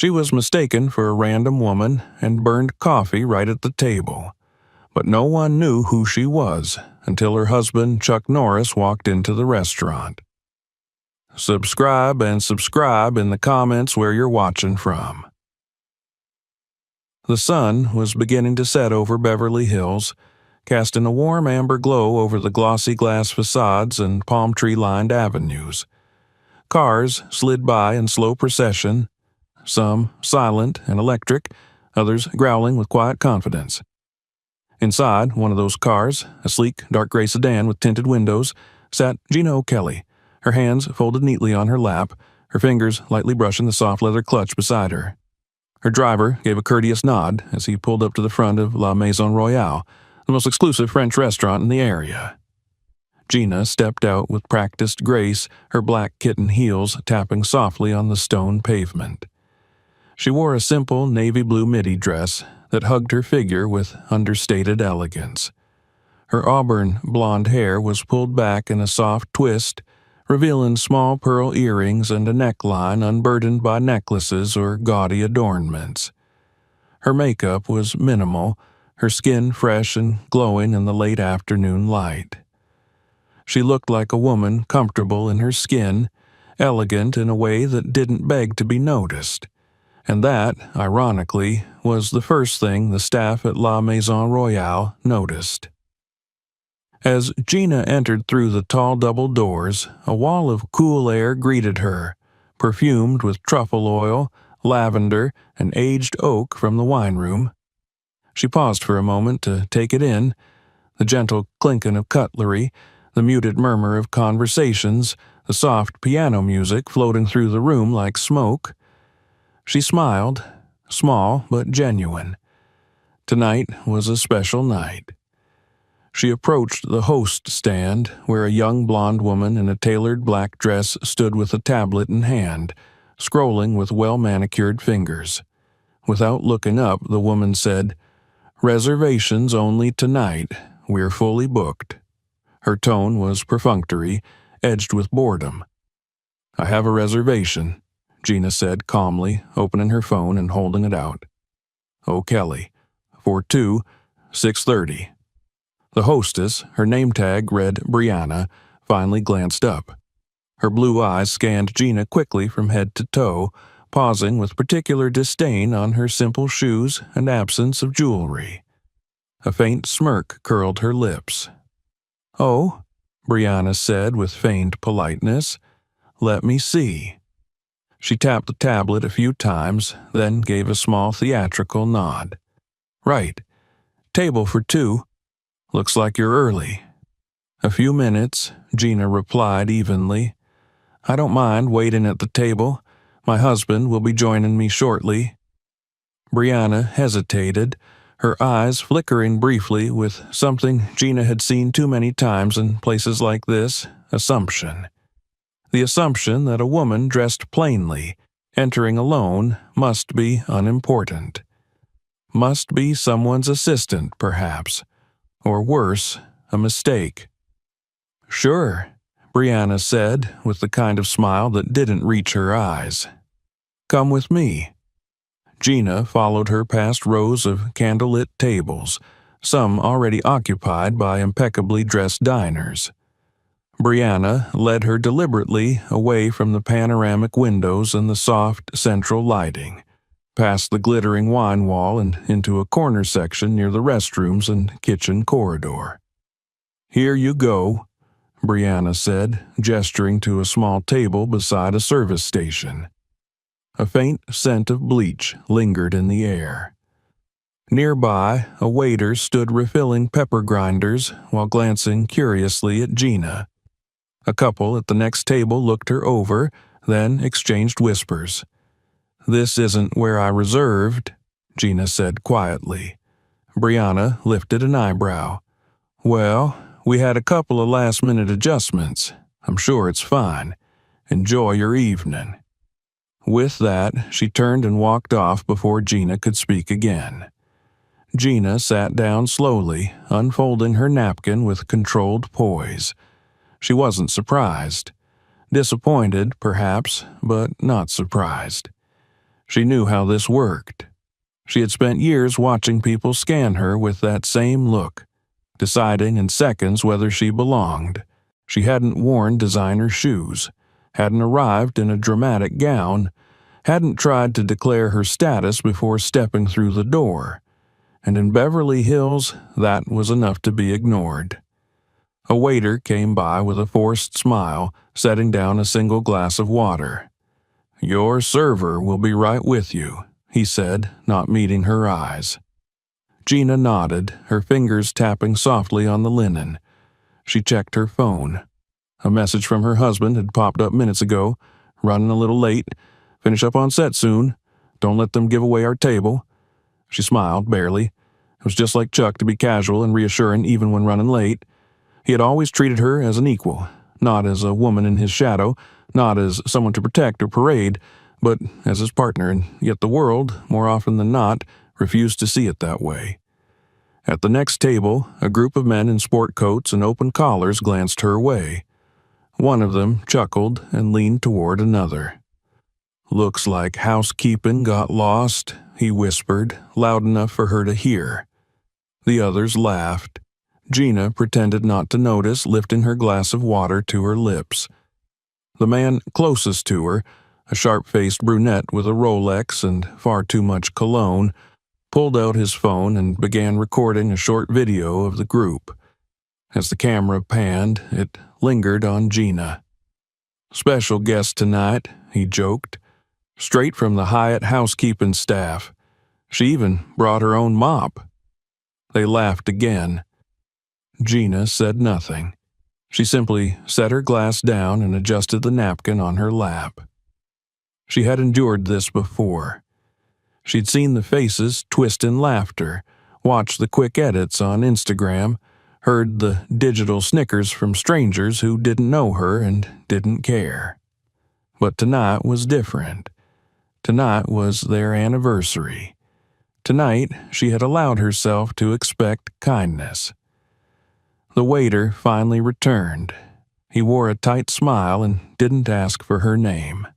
She was mistaken for a random woman and burned coffee right at the table. But no one knew who she was until her husband, Chuck Norris, walked into the restaurant. Subscribe and subscribe in the comments where you're watching from. The sun was beginning to set over Beverly Hills, casting a warm amber glow over the glossy glass facades and palm tree-lined avenues. Cars slid by in slow procession, some silent and electric, others growling with quiet confidence. Inside one of those cars, a sleek, dark gray sedan with tinted windows, sat Gina O'Kelly, her hands folded neatly on her lap, her fingers lightly brushing the soft leather clutch beside her. Her driver gave a courteous nod as he pulled up to the front of La Maison Royale, the most exclusive French restaurant in the area. Gina stepped out with practiced grace, her black kitten heels tapping softly on the stone pavement. She wore a simple navy blue midi dress that hugged her figure with understated elegance. Her auburn blonde hair was pulled back in a soft twist, revealing small pearl earrings and a neckline unburdened by necklaces or gaudy adornments. Her makeup was minimal, her skin fresh and glowing in the late afternoon light. She looked like a woman comfortable in her skin, elegant in a way that didn't beg to be noticed. And that, ironically, was the first thing the staff at La Maison Royale noticed. As Gina entered through the tall double doors, a wall of cool air greeted her, perfumed with truffle oil, lavender, and aged oak from the wine room. She paused for a moment to take it in, the gentle clinking of cutlery, the muted murmur of conversations, the soft piano music floating through the room like smoke. She smiled, small but genuine. Tonight was a special night. She approached the host stand, where a young blonde woman in a tailored black dress stood with a tablet in hand, scrolling with well-manicured fingers. Without looking up, the woman said, "Reservations only tonight. We're fully booked." Her tone was perfunctory, edged with boredom. "I have a reservation," Gina said calmly, opening her phone and holding it out. "O'Kelly, for 2, 6:30. The hostess, her name tag read Brianna, finally glanced up. Her blue eyes scanned Gina quickly from head to toe, pausing with particular disdain on her simple shoes and absence of jewelry. A faint smirk curled her lips. "Oh," Brianna said with feigned politeness. "Let me see." She tapped the tablet a few times, then gave a small theatrical nod. "Right. Table for 2. Looks like you're early." "A few minutes," Gina replied evenly. "I don't mind waiting at the table. My husband will be joining me shortly." Brianna hesitated, her eyes flickering briefly with something Gina had seen too many times in places like this: assumption. The assumption that a woman dressed plainly, entering alone, must be unimportant. Must be someone's assistant, perhaps. Or worse, a mistake. "Sure," Brianna said, with the kind of smile that didn't reach her eyes. "Come with me." Gina followed her past rows of candlelit tables, some already occupied by impeccably dressed diners. Brianna led her deliberately away from the panoramic windows and the soft central lighting, past the glittering wine wall and into a corner section near the restrooms and kitchen corridor. "Here you go," Brianna said, gesturing to a small table beside a service station. A faint scent of bleach lingered in the air. Nearby, a waiter stood refilling pepper grinders while glancing curiously at Gina. A couple at the next table looked her over, then exchanged whispers. "This isn't where I reserved," Gina said quietly. Brianna lifted an eyebrow. "Well, we had a couple of last-minute adjustments. I'm sure it's fine. Enjoy your evening." With that, she turned and walked off before Gina could speak again. Gina sat down slowly, unfolding her napkin with controlled poise. She wasn't surprised. Disappointed, perhaps, but not surprised. She knew how this worked. She had spent years watching people scan her with that same look, deciding in seconds whether she belonged. She hadn't worn designer shoes, hadn't arrived in a dramatic gown, hadn't tried to declare her status before stepping through the door, and in Beverly Hills, that was enough to be ignored. A waiter came by with a forced smile, setting down a single glass of water. "Your server will be right with you," he said, not meeting her eyes. Gina nodded, her fingers tapping softly on the linen. She checked her phone. A message from her husband had popped up minutes ago. "Running a little late. Finish up on set soon. Don't let them give away our table." She smiled, barely. It was just like Chuck to be casual and reassuring even when running late. He had always treated her as an equal, not as a woman in his shadow, not as someone to protect or parade, but as his partner, and yet the world, more often than not, refused to see it that way. At the next table, a group of men in sport coats and open collars glanced her way. One of them chuckled and leaned toward another. "Looks like housekeeping got lost," he whispered, loud enough for her to hear. The others laughed. Gina pretended not to notice, lifting her glass of water to her lips. The man closest to her, a sharp-faced brunette with a Rolex and far too much cologne, pulled out his phone and began recording a short video of the group. As the camera panned, it lingered on Gina. "Special guest tonight," he joked. "Straight from the Hyatt housekeeping staff. She even brought her own mop." They laughed again. Gina said nothing. She simply set her glass down and adjusted the napkin on her lap. She had endured this before. She'd seen the faces twist in laughter, watched the quick edits on Instagram, heard the digital snickers from strangers who didn't know her and didn't care. But tonight was different. Tonight was their anniversary. Tonight, she had allowed herself to expect kindness. The waiter finally returned. He wore a tight smile and didn't ask for her name.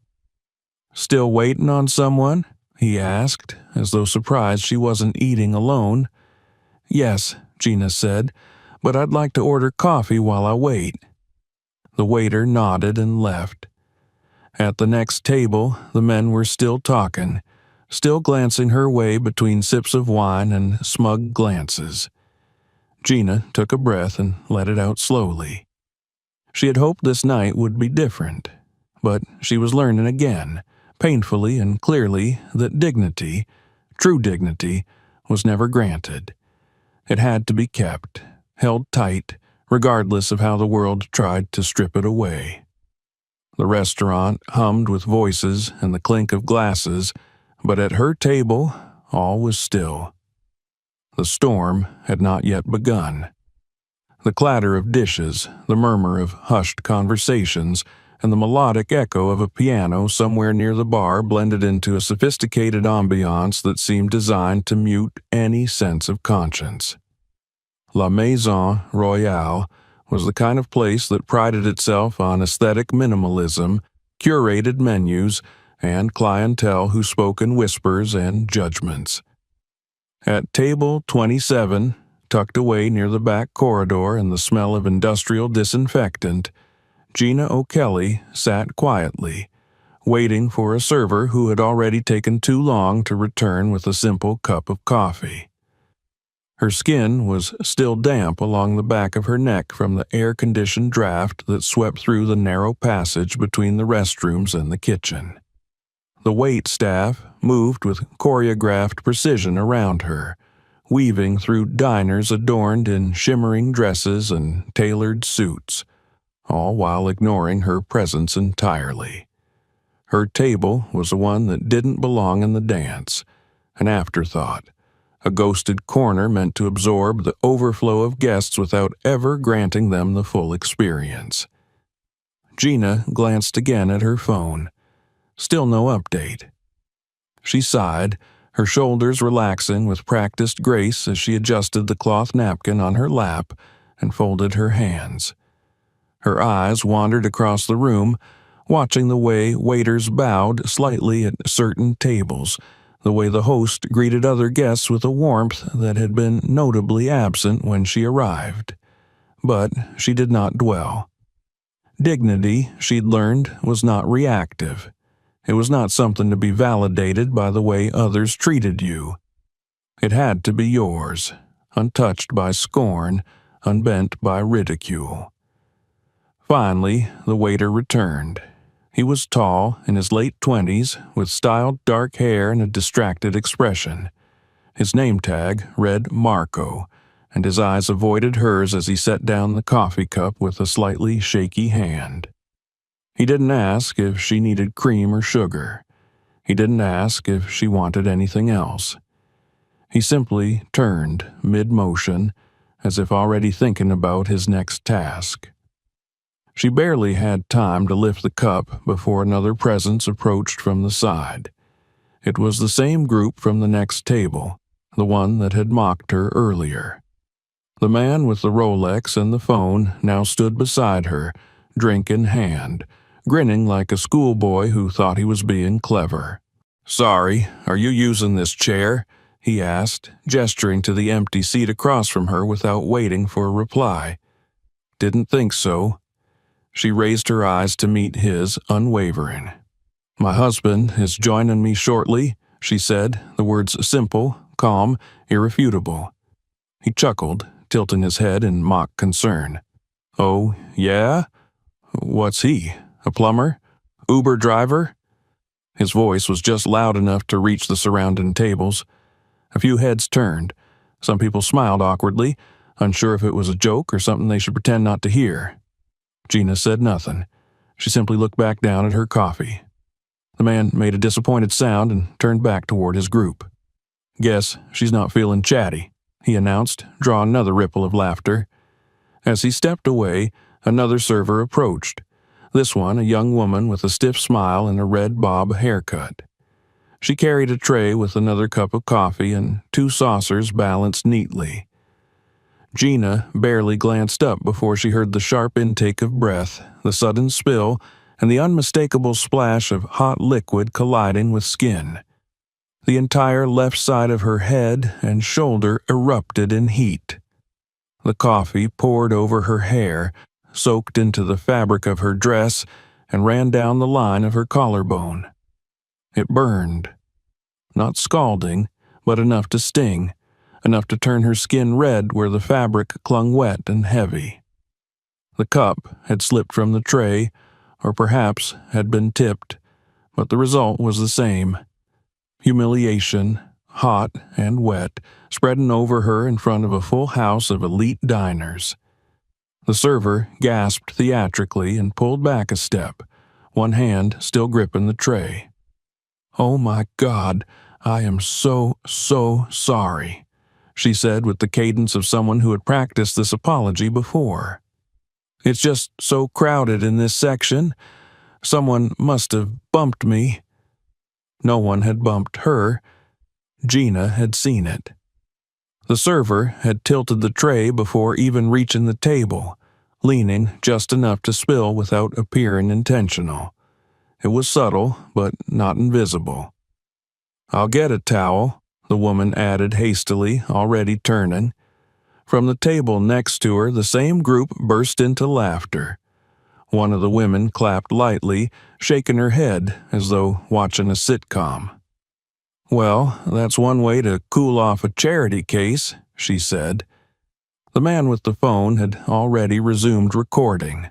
"Still waiting on someone?" he asked, as though surprised she wasn't eating alone. "Yes," Gina said, "but I'd like to order coffee while I wait." The waiter nodded and left. At the next table, the men were still talking, still glancing her way between sips of wine and smug glances. Gina took a breath and let it out slowly. She had hoped this night would be different, but she was learning again, painfully and clearly, that dignity, true dignity, was never granted. It had to be kept, held tight, regardless of how the world tried to strip it away. The restaurant hummed with voices and the clink of glasses, but at her table, all was still. The storm had not yet begun. The clatter of dishes, the murmur of hushed conversations, and the melodic echo of a piano somewhere near the bar blended into a sophisticated ambiance that seemed designed to mute any sense of conscience. La Maison Royale was the kind of place that prided itself on aesthetic minimalism, curated menus, and clientele who spoke in whispers and judgments. At table 27, tucked away near the back corridor in the smell of industrial disinfectant, Gina O'Kelly sat quietly, waiting for a server who had already taken too long to return with a simple cup of coffee. Her skin was still damp along the back of her neck from the air-conditioned draft that swept through the narrow passage between the restrooms and the kitchen. The wait staff moved with choreographed precision around her, weaving through diners adorned in shimmering dresses and tailored suits, all while ignoring her presence entirely. Her table was the one that didn't belong in the dance, an afterthought, a ghosted corner meant to absorb the overflow of guests without ever granting them the full experience. Gina glanced again at her phone. Still no update. She sighed, her shoulders relaxing with practiced grace as she adjusted the cloth napkin on her lap and folded her hands. Her eyes wandered across the room, watching the way waiters bowed slightly at certain tables, the way the host greeted other guests with a warmth that had been notably absent when she arrived. But she did not dwell. Dignity, she'd learned, was not reactive. It was not something to be validated by the way others treated you. It had to be yours, untouched by scorn, unbent by ridicule. Finally, the waiter returned. He was tall, in his late 20s, with styled dark hair and a distracted expression. His name tag read Marco, and his eyes avoided hers as he set down the coffee cup with a slightly shaky hand. He didn't ask if she needed cream or sugar. He didn't ask if she wanted anything else. He simply turned, mid-motion, as if already thinking about his next task. She barely had time to lift the cup before another presence approached from the side. It was the same group from the next table, the one that had mocked her earlier. The man with the Rolex and the phone now stood beside her, drink in hand, grinning like a schoolboy who thought he was being clever. "Sorry, are you using this chair?" he asked, gesturing to the empty seat across from her without waiting for a reply. "Didn't think so." She raised her eyes to meet his, unwavering. "My husband is joining me shortly," she said, the words simple, calm, irrefutable. He chuckled, tilting his head in mock concern. "Oh, yeah? What's he? A plumber? Uber driver?" His voice was just loud enough to reach the surrounding tables. A few heads turned. Some people smiled awkwardly, unsure if it was a joke or something they should pretend not to hear. Gina said nothing. She simply looked back down at her coffee. The man made a disappointed sound and turned back toward his group. "Guess she's not feeling chatty," he announced, drawing another ripple of laughter. As he stepped away, another server approached. This one, a young woman with a stiff smile and a red bob haircut. She carried a tray with another cup of coffee and 2 saucers balanced neatly. Gina barely glanced up before she heard the sharp intake of breath, the sudden spill, and the unmistakable splash of hot liquid colliding with skin. The entire left side of her head and shoulder erupted in heat. The coffee poured over her hair, soaked into the fabric of her dress, and ran down the line of her collarbone. It burned. Not scalding, but enough to sting, enough to turn her skin red where the fabric clung wet and heavy. The cup had slipped from the tray, or perhaps had been tipped, but the result was the same. Humiliation, hot and wet, spreading over her in front of a full house of elite diners. The server gasped theatrically and pulled back a step, one hand still gripping the tray. "Oh my God, I am so sorry," she said with the cadence of someone who had practiced this apology before. "It's just so crowded in this section. Someone must have bumped me." No one had bumped her. Gina had seen it. The server had tilted the tray before even reaching the table, leaning just enough to spill without appearing intentional. It was subtle, but not invisible. "I'll get a towel," the woman added hastily, already turning. From the table next to her, the same group burst into laughter. One of the women clapped lightly, shaking her head as though watching a sitcom. "Well, that's one way to cool off a charity case," she said. The man with the phone had already resumed recording.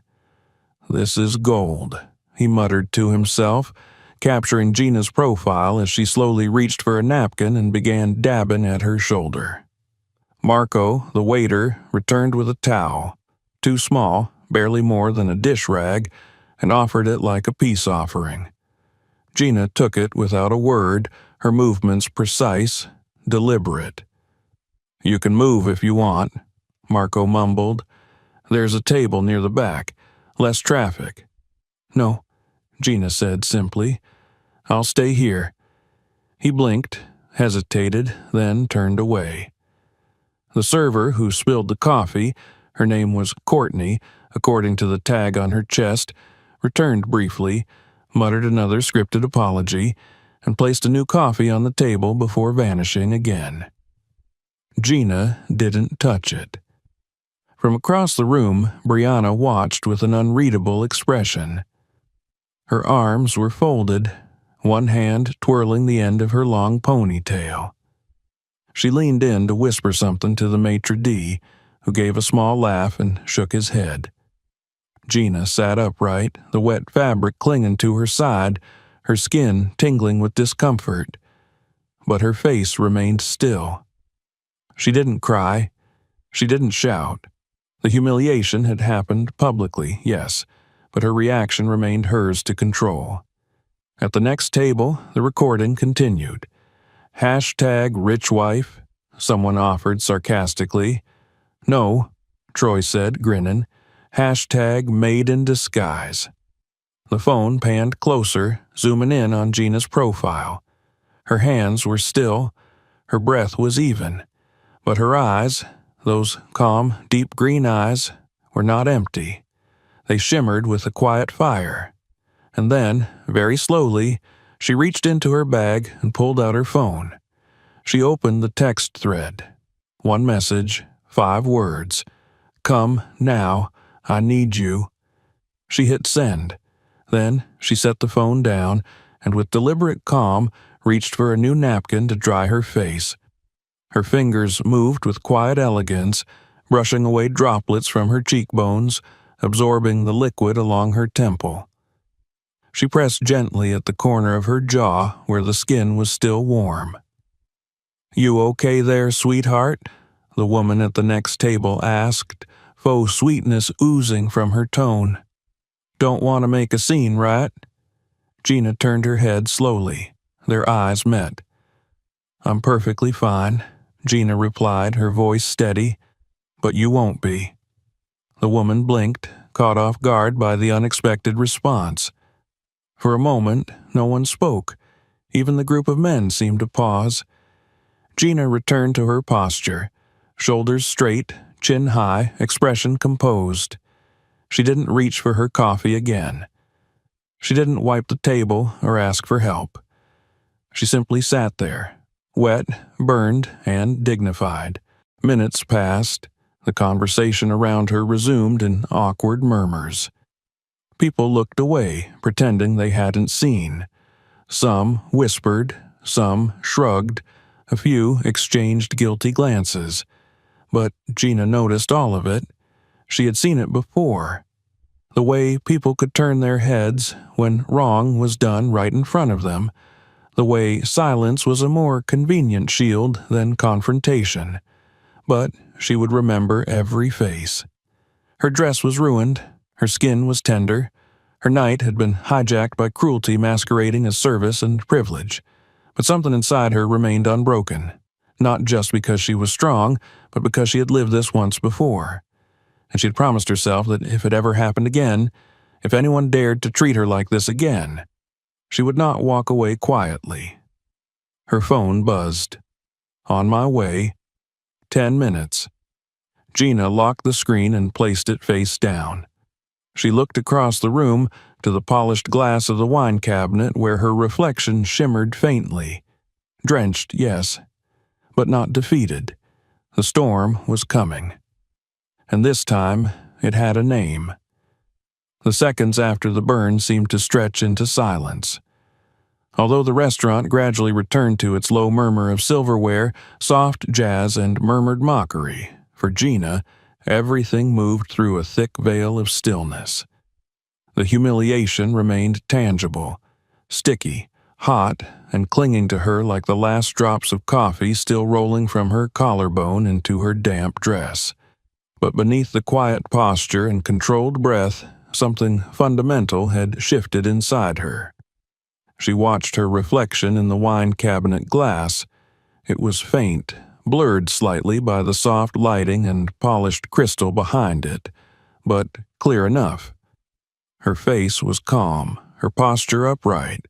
"This is gold," he muttered to himself, capturing Gina's profile as she slowly reached for a napkin and began dabbing at her shoulder. Marco, the waiter, returned with a towel, too small, barely more than a dish rag, and offered it like a peace offering. Gina took it without a word, her movements precise, deliberate. "You can move if you want," Marco mumbled. "There's a table near the back. Less traffic." "No," Gina said simply. "I'll stay here." He blinked, hesitated, then turned away. The server who spilled the coffee, her name was Courtney, according to the tag on her chest, returned briefly, muttered another scripted apology, and placed a new coffee on the table before vanishing again. Gina didn't touch it. From across the room, Brianna watched with an unreadable expression. Her arms were folded, one hand twirling the end of her long ponytail. She leaned in to whisper something to the maitre d', who gave a small laugh and shook his head. Gina sat upright, the wet fabric clinging to her side, her skin tingling with discomfort. But her face remained still. She didn't cry. She didn't shout. The humiliation had happened publicly, yes, but her reaction remained hers to control. At the next table, the recording continued. #RichWife, someone offered sarcastically. No, Troy said, grinning. #Maid in disguise. The phone panned closer, zooming in on Gina's profile. Her hands were still, her breath was even, but her eyes, those calm, deep green eyes, were not empty. They shimmered with a quiet fire. And then, very slowly, she reached into her bag and pulled out her phone. She opened the text thread. One message, 5 words. Come now, I need you. She hit send. Then she set the phone down and with deliberate calm reached for a new napkin to dry her face. Her fingers moved with quiet elegance, brushing away droplets from her cheekbones, absorbing the liquid along her temple. She pressed gently at the corner of her jaw where the skin was still warm. You okay there, sweetheart? The woman at the next table asked, faux sweetness oozing from her tone. Don't want to make a scene, right? Gina turned her head slowly. Their eyes met. I'm perfectly fine, Gina replied, her voice steady. But you won't be. The woman blinked, caught off guard by the unexpected response. For a moment, no one spoke. Even the group of men seemed to pause. Gina returned to her posture, shoulders straight, chin high, expression composed. She didn't reach for her coffee again. She didn't wipe the table or ask for help. She simply sat there, wet, burned, and dignified. Minutes passed. The conversation around her resumed in awkward murmurs. People looked away, pretending they hadn't seen. Some whispered, some shrugged, a few exchanged guilty glances. But Gina noticed all of it. She had seen it before. The way people could turn their heads when wrong was done right in front of them. The way silence was a more convenient shield than confrontation. But she would remember every face. Her dress was ruined. Her skin was tender. Her night had been hijacked by cruelty masquerading as service and privilege. But something inside her remained unbroken. Not just because she was strong, but because she had lived this once before. And she had promised herself that if it ever happened again, if anyone dared to treat her like this again, she would not walk away quietly. Her phone buzzed. On my way. 10 minutes. Gina locked the screen and placed it face down. She looked across the room to the polished glass of the wine cabinet where her reflection shimmered faintly. Drenched, yes, but not defeated. The storm was coming. And this time, it had a name. The seconds after the burn seemed to stretch into silence. Although the restaurant gradually returned to its low murmur of silverware, soft jazz, and murmured mockery, for Gina, everything moved through a thick veil of stillness. The humiliation remained tangible, sticky, hot, and clinging to her like the last drops of coffee still rolling from her collarbone into her damp dress. But beneath the quiet posture and controlled breath, something fundamental had shifted inside her. She watched her reflection in the wine cabinet glass. It was faint, blurred slightly by the soft lighting and polished crystal behind it, but clear enough. Her face was calm, her posture upright,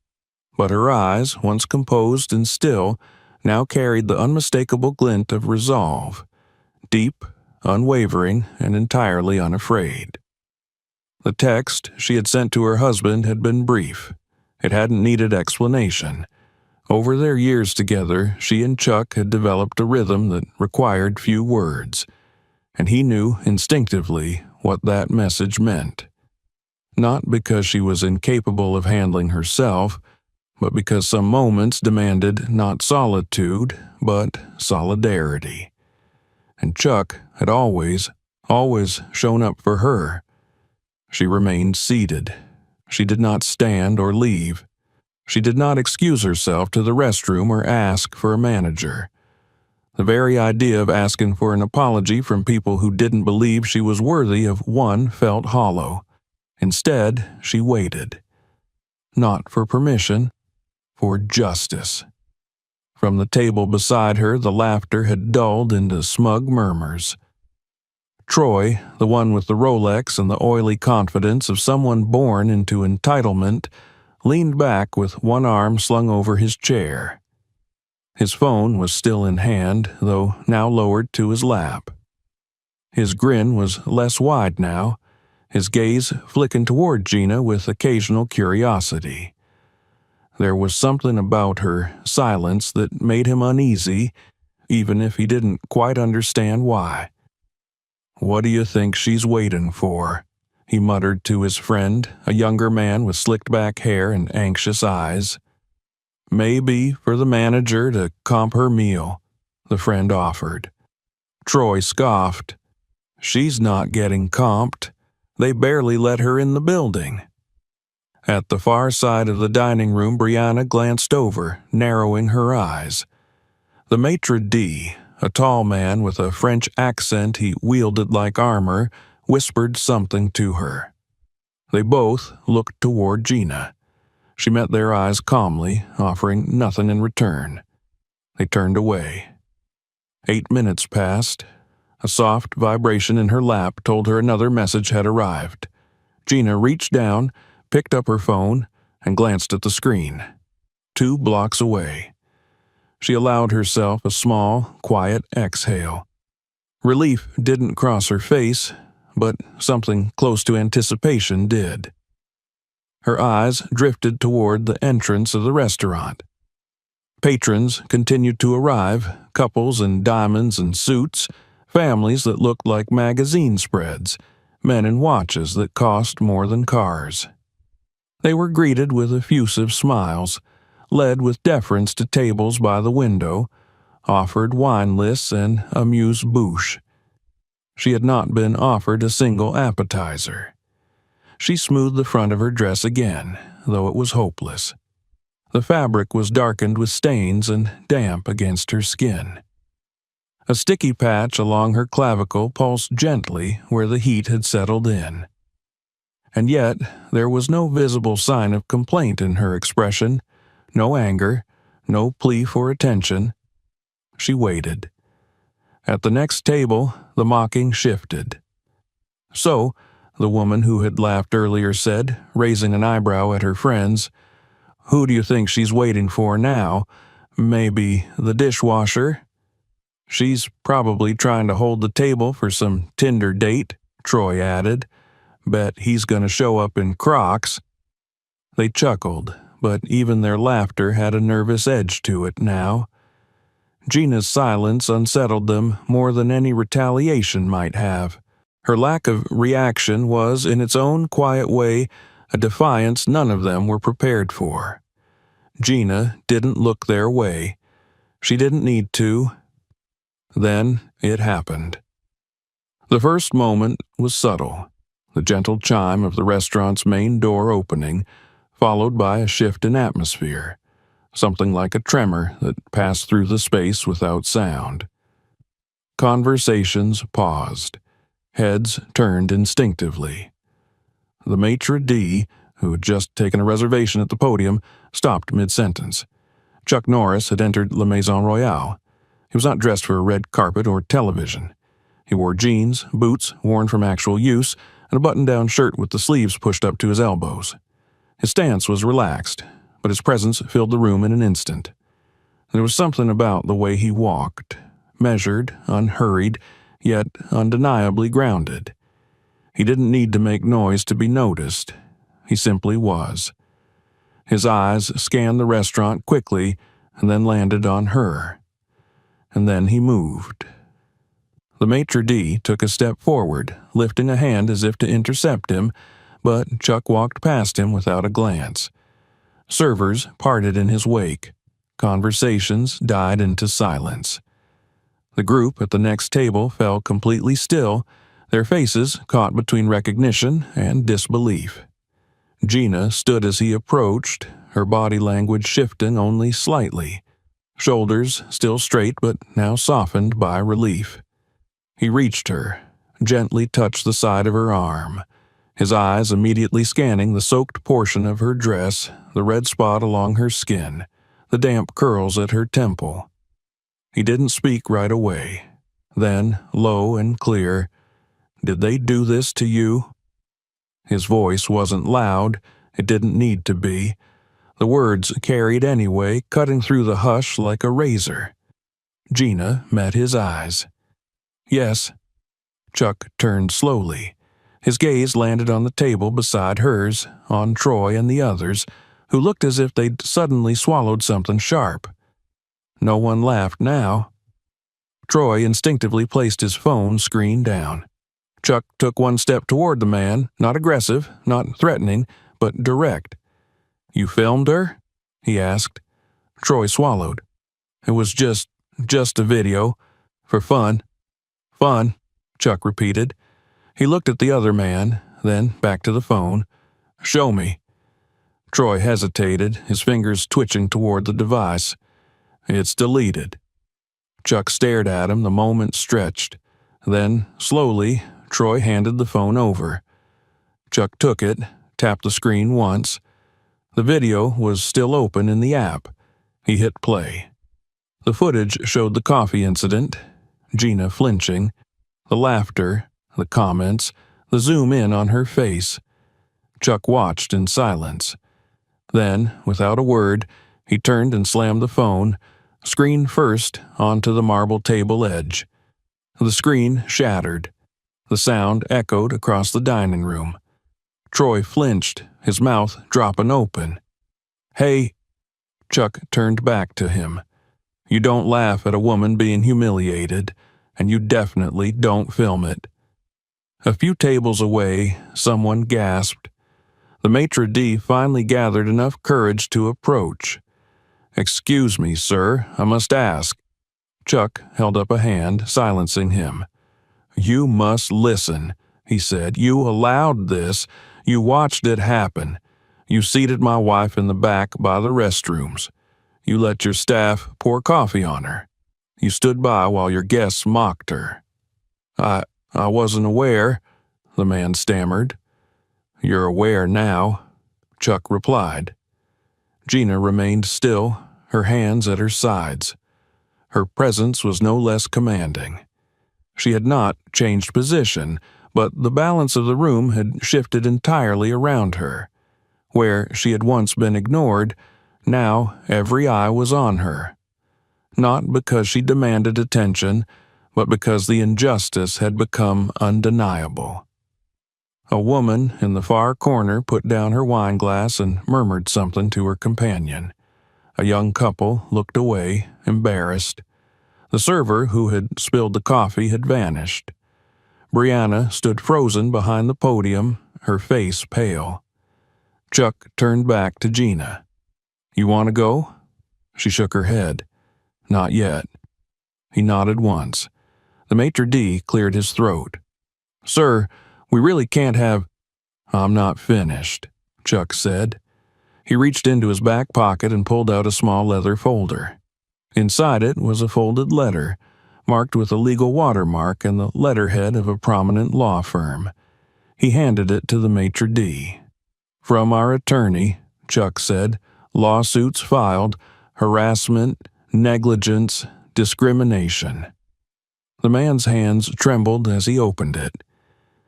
but her eyes, once composed and still, now carried the unmistakable glint of resolve, deep, unwavering, and entirely unafraid. The text she had sent to her husband had been brief. It hadn't needed explanation. Over their years together, she and Chuck had developed a rhythm that required few words, and he knew instinctively what that message meant. Not because she was incapable of handling herself, but because some moments demanded not solitude, but solidarity. And Chuck had always shown up for her. She remained seated. She did not stand or leave. She did not excuse herself to the restroom or ask for a manager. The very idea of asking for an apology from people who didn't believe she was worthy of one felt hollow. Instead, she waited. Not for permission, for justice. From the table beside her, the laughter had dulled into smug murmurs. Troy, the one with the Rolex and the oily confidence of someone born into entitlement, leaned back with one arm slung over his chair. His phone was still in hand, though now lowered to his lap. His grin was less wide now, his gaze flicking toward Gina with occasional curiosity. There was something about her silence that made him uneasy, even if he didn't quite understand why. "What do you think she's waiting for?" he muttered to his friend, a younger man with slicked-back hair and anxious eyes. "Maybe for the manager to comp her meal," the friend offered. Troy scoffed. "She's not getting comped. They barely let her in the building." At the far side of the dining room, Brianna glanced over, narrowing her eyes. The maitre d', a tall man with a French accent he wielded like armor, whispered something to her. They both looked toward Gina. She met their eyes calmly, offering nothing in return. They turned away. 8 minutes passed. A soft vibration in her lap told her another message had arrived. Gina reached down, picked up her phone, and glanced at the screen. 2 blocks away. She allowed herself a small, quiet exhale. Relief didn't cross her face, but something close to anticipation did. Her eyes drifted toward the entrance of the restaurant. Patrons continued to arrive, couples in diamonds and suits, families that looked like magazine spreads, men in watches that cost more than cars. They were greeted with effusive smiles, led with deference to tables by the window, offered wine lists and amuse-bouche. She had not been offered a single appetizer. She smoothed the front of her dress again, though it was hopeless. The fabric was darkened with stains and damp against her skin. A sticky patch along her clavicle pulsed gently where the heat had settled in. And yet, there was no visible sign of complaint in her expression, no anger, no plea for attention. She waited. At the next table, the mocking shifted. "So," the woman who had laughed earlier said, raising an eyebrow at her friends, "who do you think she's waiting for now? Maybe the dishwasher?" "She's probably trying to hold the table for some Tinder date," Troy added. "Bet he's gonna show up in Crocs." They chuckled, but even their laughter had a nervous edge to it now. Gina's silence unsettled them more than any retaliation might have. Her lack of reaction was, in its own quiet way, a defiance none of them were prepared for. Gina didn't look their way. She didn't need to. Then it happened. The first moment was subtle, the gentle chime of the restaurant's main door opening, followed by a shift in atmosphere, something like a tremor that passed through the space without sound. Conversations paused. Heads turned instinctively. The maitre d', who had just taken a reservation at the podium, stopped mid-sentence. Chuck Norris had entered La Maison Royale. He was not dressed for a red carpet or television. He wore jeans, boots worn from actual use, and a button-down shirt with the sleeves pushed up to his elbows. His stance was relaxed, but his presence filled the room in an instant. There was something about the way he walked, measured, unhurried, yet undeniably grounded. He didn't need to make noise to be noticed. He simply was. His eyes scanned the restaurant quickly and then landed on her. And then he moved. The maitre d' took a step forward, lifting a hand as if to intercept him, but Chuck walked past him without a glance. Servers parted in his wake. Conversations died into silence. The group at the next table fell completely still, their faces caught between recognition and disbelief. Gina stood as he approached, her body language shifting only slightly, shoulders still straight but now softened by relief. He reached her, gently touched the side of her arm, his eyes immediately scanning the soaked portion of her dress, the red spot along her skin, the damp curls at her temple. He didn't speak right away. Then, low and clear, "Did they do this to you?" His voice wasn't loud. It didn't need to be. The words carried anyway, cutting through the hush like a razor. Gina met his eyes. "Yes." Chuck turned slowly. His gaze landed on the table beside hers, on Troy and the others, who looked as if they'd suddenly swallowed something sharp. No one laughed now. Troy instinctively placed his phone screen down. Chuck took one step toward the man, not aggressive, not threatening, but direct. "You filmed her?" he asked. Troy swallowed. "It was just a video. For fun." "Fun," Chuck repeated. He looked at the other man, then back to the phone. "Show me." Troy hesitated, his fingers twitching toward the device. "It's deleted." Chuck stared at him, the moment stretched. Then, slowly, Troy handed the phone over. Chuck took it, tapped the screen once. The video was still open in the app. He hit play. The footage showed the coffee incident, Gina flinching, the laughter, the comments, the zoom in on her face. Chuck watched in silence. Then, without a word, he turned and slammed the phone, screen first, onto the marble table edge. The screen shattered. The sound echoed across the dining room. Troy flinched, his mouth dropping open. "Hey," Chuck turned back to him. "You don't laugh at a woman being humiliated, and you definitely don't film it." A few tables away, someone gasped. The maitre d' finally gathered enough courage to approach. "Excuse me, sir, I must ask." Chuck held up a hand, silencing him. "You must listen," he said. "You allowed this. You watched it happen. You seated my wife in the back by the restrooms. You let your staff pour coffee on her. You stood by while your guests mocked her." I wasn't aware," the man stammered. "You're aware now," Chuck replied. Gina remained still, her hands at her sides. Her presence was no less commanding. She had not changed position, but the balance of the room had shifted entirely around her. Where she had once been ignored, now every eye was on her. Not because she demanded attention, but because the injustice had become undeniable. A woman in the far corner put down her wineglass and murmured something to her companion. A young couple looked away, embarrassed. The server who had spilled the coffee had vanished. Brianna stood frozen behind the podium, her face pale. Chuck turned back to Gina. "You want to go?" She shook her head. "Not yet." He nodded once. The maitre d' cleared his throat. "Sir, we really can't have—" "I'm not finished," Chuck said. He reached into his back pocket and pulled out a small leather folder. Inside it was a folded letter, marked with a legal watermark and the letterhead of a prominent law firm. He handed it to the maitre d'. "From our attorney," Chuck said, "lawsuits filed, harassment, negligence, discrimination." The man's hands trembled as he opened it.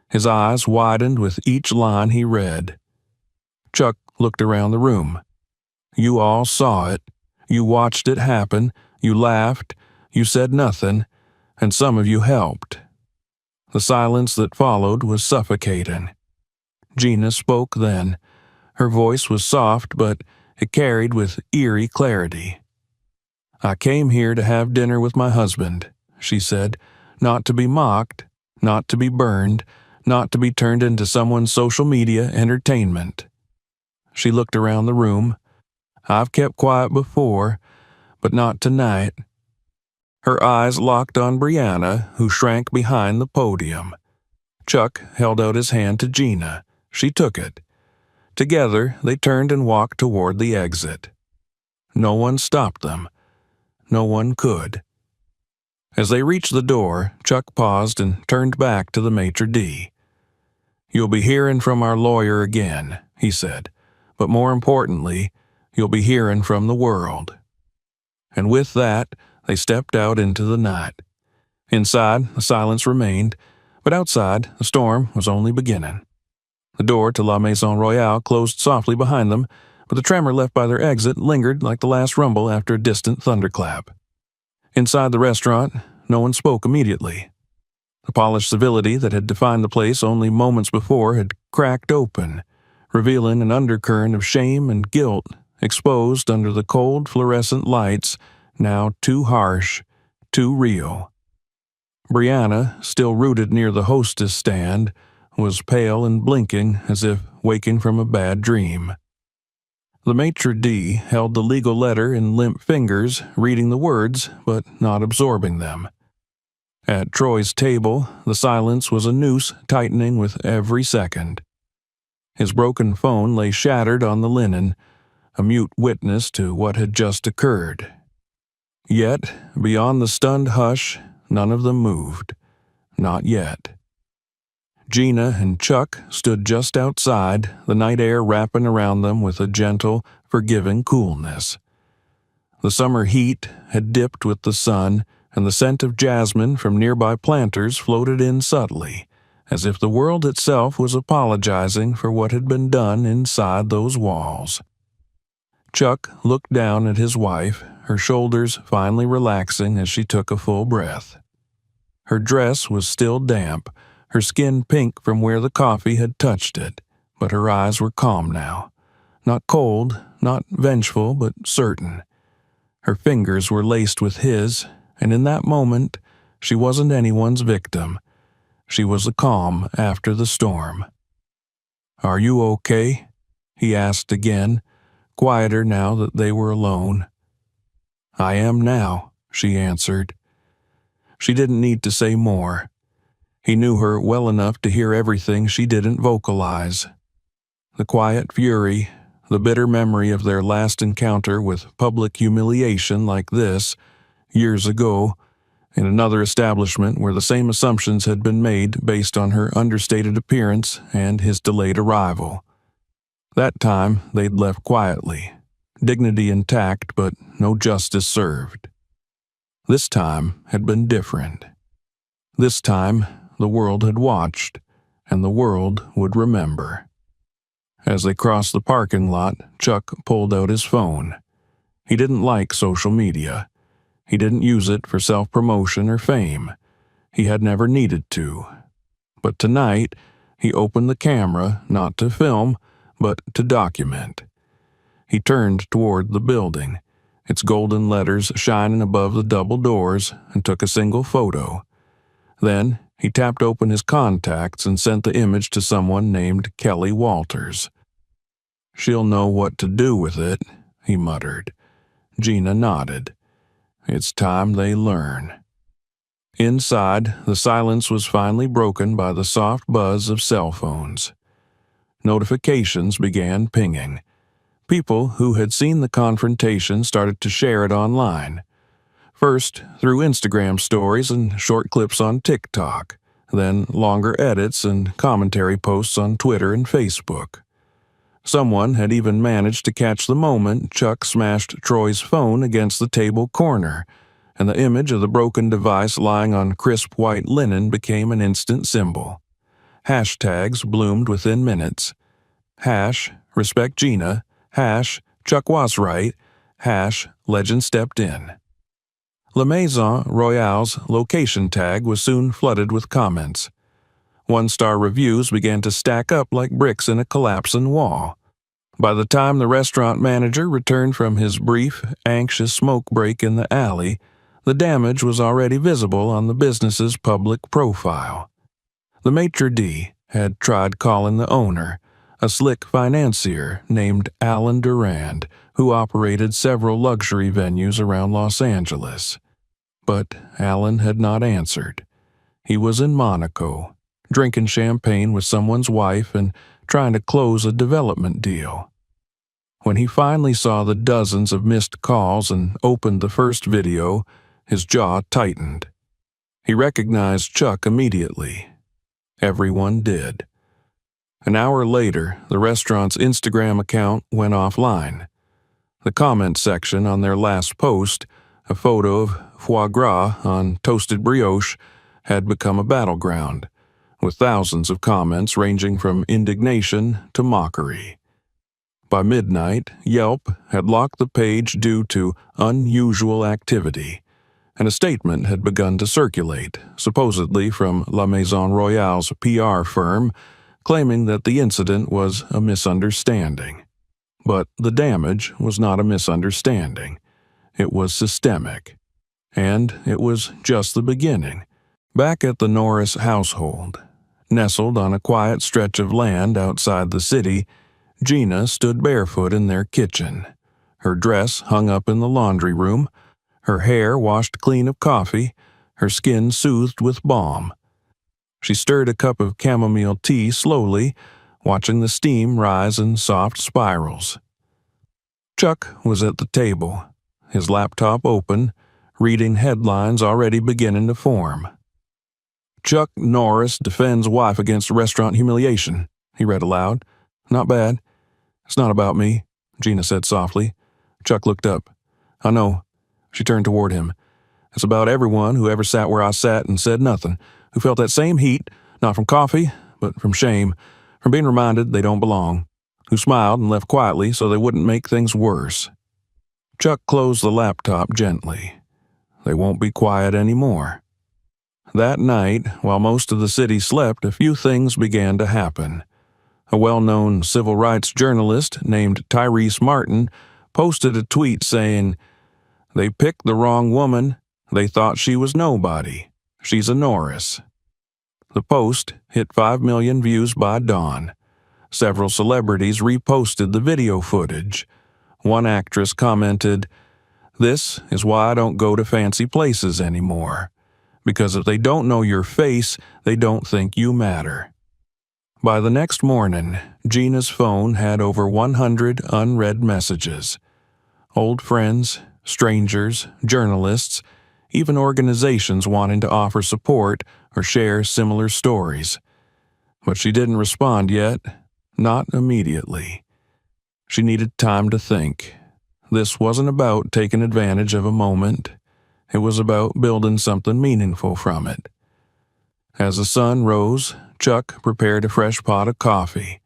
His eyes widened with each line he read. Chuck looked around the room. "You all saw it. You watched it happen. You laughed. You said nothing. And some of you helped." The silence that followed was suffocating. Gina spoke then. Her voice was soft, but it carried with eerie clarity. "I came here to have dinner with my husband," she said, "not to be mocked, not to be burned, not to be turned into someone's social media entertainment." She looked around the room. "I've kept quiet before, but not tonight." Her eyes locked on Brianna, who shrank behind the podium. Chuck held out his hand to Gina. She took it. Together, they turned and walked toward the exit. No one stopped them. No one could. As they reached the door, Chuck paused and turned back to the maitre d'. "You'll be hearing from our lawyer again," he said, "but more importantly, you'll be hearing from the world." And with that, they stepped out into the night. Inside, the silence remained, but outside, the storm was only beginning. The door to La Maison Royale closed softly behind them, but the tremor left by their exit lingered like the last rumble after a distant thunderclap. Inside the restaurant, no one spoke immediately. The polished civility that had defined the place only moments before had cracked open, revealing an undercurrent of shame and guilt exposed under the cold fluorescent lights, now too harsh, too real. Brianna, still rooted near the hostess stand, was pale and blinking as if waking from a bad dream. The maitre d' held the legal letter in limp fingers, reading the words but not absorbing them. At Troy's table, the silence was a noose tightening with every second. His broken phone lay shattered on the linen, a mute witness to what had just occurred. Yet, beyond the stunned hush, none of them moved. Not yet. Gina and Chuck stood just outside, the night air wrapping around them with a gentle, forgiving coolness. The summer heat had dipped with the sun, and the scent of jasmine from nearby planters floated in subtly, as if the world itself was apologizing for what had been done inside those walls. Chuck looked down at his wife, her shoulders finally relaxing as she took a full breath. Her dress was still damp, her skin pink from where the coffee had touched it, but her eyes were calm now. Not cold, not vengeful, but certain. Her fingers were laced with his, and in that moment, she wasn't anyone's victim. She was the calm after the storm. "Are you okay?" he asked again, quieter now that they were alone. "I am now," she answered. She didn't need to say more. He knew her well enough to hear everything she didn't vocalize. The quiet fury, the bitter memory of their last encounter with public humiliation like this, years ago, in another establishment where the same assumptions had been made based on her understated appearance and his delayed arrival. That time they'd left quietly, dignity intact but no justice served. This time had been different. This time the world had watched, and the world would remember. As they crossed the parking lot, Chuck pulled out his phone. He didn't like social media. He didn't use it for self-promotion or fame. He had never needed to. But tonight, he opened the camera not to film, but to document. He turned toward the building, its golden letters shining above the double doors, and took a single photo. Then, he tapped open his contacts and sent the image to someone named Kelly Walters. "She'll know what to do with it," he muttered. Gina nodded. "It's time they learn." Inside, the silence was finally broken by the soft buzz of cell phones. Notifications began pinging. People who had seen the confrontation started to share it online. First, through Instagram stories and short clips on TikTok, then longer edits and commentary posts on Twitter and Facebook. Someone had even managed to catch the moment Chuck smashed Troy's phone against the table corner, and the image of the broken device lying on crisp white linen became an instant symbol. Hashtags bloomed within minutes. #Respect Gina, #Chuck was right, #Legend stepped in. La Maison Royale's location tag was soon flooded with comments. One-star reviews began to stack up like bricks in a collapsing wall. By the time the restaurant manager returned from his brief, anxious smoke break in the alley, the damage was already visible on the business's public profile. The maitre d' had tried calling the owner, a slick financier named Alan Durand, who operated several luxury venues around Los Angeles. But Alan had not answered. He was in Monaco, drinking champagne with someone's wife and trying to close a development deal. When he finally saw the dozens of missed calls and opened the first video, his jaw tightened. He recognized Chuck immediately. Everyone did. An hour later, the restaurant's Instagram account went offline. The comment section on their last post, a photo of foie gras on toasted brioche, had become a battleground, with thousands of comments ranging from indignation to mockery. By midnight, Yelp had locked the page due to unusual activity, and a statement had begun to circulate, supposedly from La Maison Royale's PR firm, claiming that the incident was a misunderstanding. But the damage was not a misunderstanding. It was systemic. And it was just the beginning. Back at the Norris household, nestled on a quiet stretch of land outside the city, Gina stood barefoot in their kitchen, her dress hung up in the laundry room, her hair washed clean of coffee, her skin soothed with balm. She stirred a cup of chamomile tea slowly, watching the steam rise in soft spirals. Chuck was at the table, his laptop open, reading headlines already beginning to form. "Chuck Norris defends wife against restaurant humiliation," he read aloud. "Not bad." "It's not about me," Gina said softly. Chuck looked up. "I know." She turned toward him. "It's about everyone who ever sat where I sat and said nothing, who felt that same heat, not from coffee, but from shame, from being reminded they don't belong, who smiled and left quietly so they wouldn't make things worse." Chuck closed the laptop gently. They won't be quiet anymore. That night, while most of the city slept, a few things began to happen. A well-known civil rights journalist named Tyrese Martin posted a tweet saying, "They picked the wrong woman. They thought she was nobody. She's a Norris." The post hit 5 million views by dawn. Several celebrities reposted the video footage. One actress commented, "This is why I don't go to fancy places anymore. Because if they don't know your face, they don't think you matter." By the next morning, Gina's phone had over 100 unread messages. Old friends, strangers, journalists, even organizations wanting to offer support or share similar stories. But she didn't respond yet, not immediately. She needed time to think. This wasn't about taking advantage of a moment. It was about building something meaningful from it. As the sun rose, Chuck prepared a fresh pot of coffee.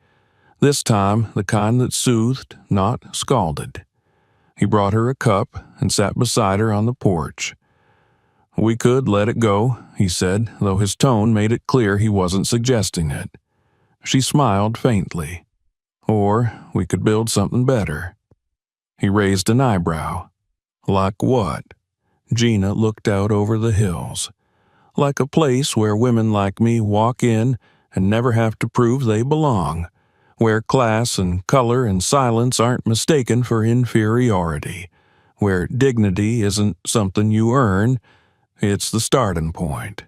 This time, the kind that soothed, not scalded. He brought her a cup and sat beside her on the porch. "We could let it go," he said, though his tone made it clear he wasn't suggesting it. She smiled faintly. "Or we could build something better." He raised an eyebrow. "Like what?" Gina looked out over the hills. "Like a place where women like me walk in and never have to prove they belong, where class and color and silence aren't mistaken for inferiority, where dignity isn't something you earn, it's the starting point."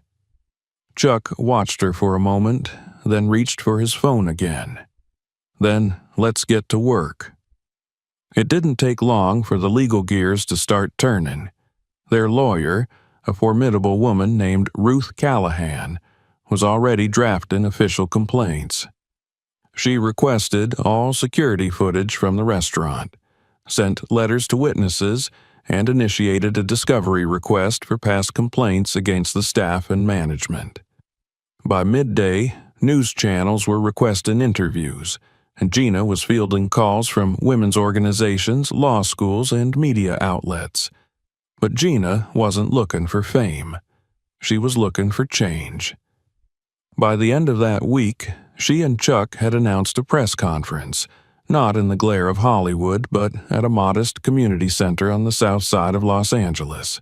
Chuck watched her for a moment, then reached for his phone again. "Then let's get to work." It didn't take long for the legal gears to start turning. Their lawyer, a formidable woman named Ruth Callahan, was already drafting official complaints. She requested all security footage from the restaurant, sent letters to witnesses, and initiated a discovery request for past complaints against the staff and management. By midday, news channels were requesting interviews, and Gina was fielding calls from women's organizations, law schools, and media outlets. But Gina wasn't looking for fame. She was looking for change. By the end of that week, she and Chuck had announced a press conference, not in the glare of Hollywood, but at a modest community center on the south side of Los Angeles.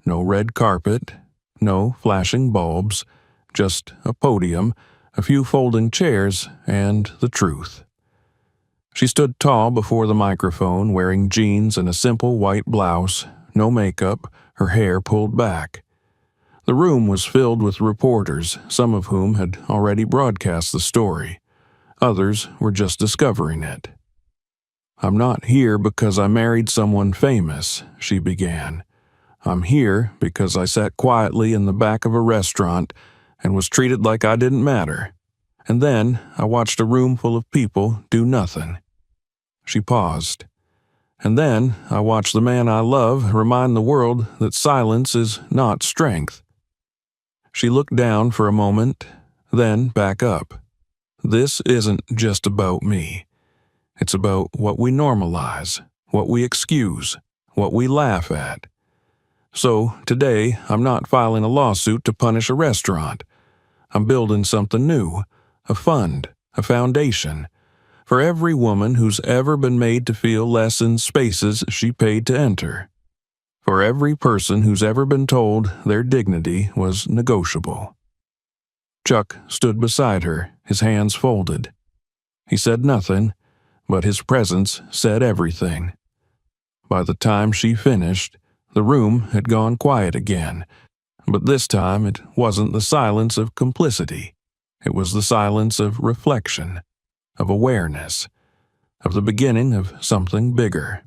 No red carpet, no flashing bulbs, just a podium, a few folding chairs, and the truth. She stood tall before the microphone, wearing jeans and a simple white blouse, no makeup, her hair pulled back. The room was filled with reporters, some of whom had already broadcast the story. Others were just discovering it. "I'm not here because I married someone famous," she began. "I'm here because I sat quietly in the back of a restaurant and was treated like I didn't matter. And then I watched a room full of people do nothing." She paused. "And then I watched the man I love remind the world that silence is not strength." She looked down for a moment, then back up. "This isn't just about me. It's about what we normalize, what we excuse, what we laugh at. So today, I'm not filing a lawsuit to punish a restaurant. I'm building something new, a fund, a foundation, for every woman who's ever been made to feel less in spaces she paid to enter. For every person who's ever been told their dignity was negotiable." Chuck stood beside her, his hands folded. He said nothing, but his presence said everything. By the time she finished, the room had gone quiet again, but this time it wasn't the silence of complicity. It was the silence of reflection, of awareness, of the beginning of something bigger.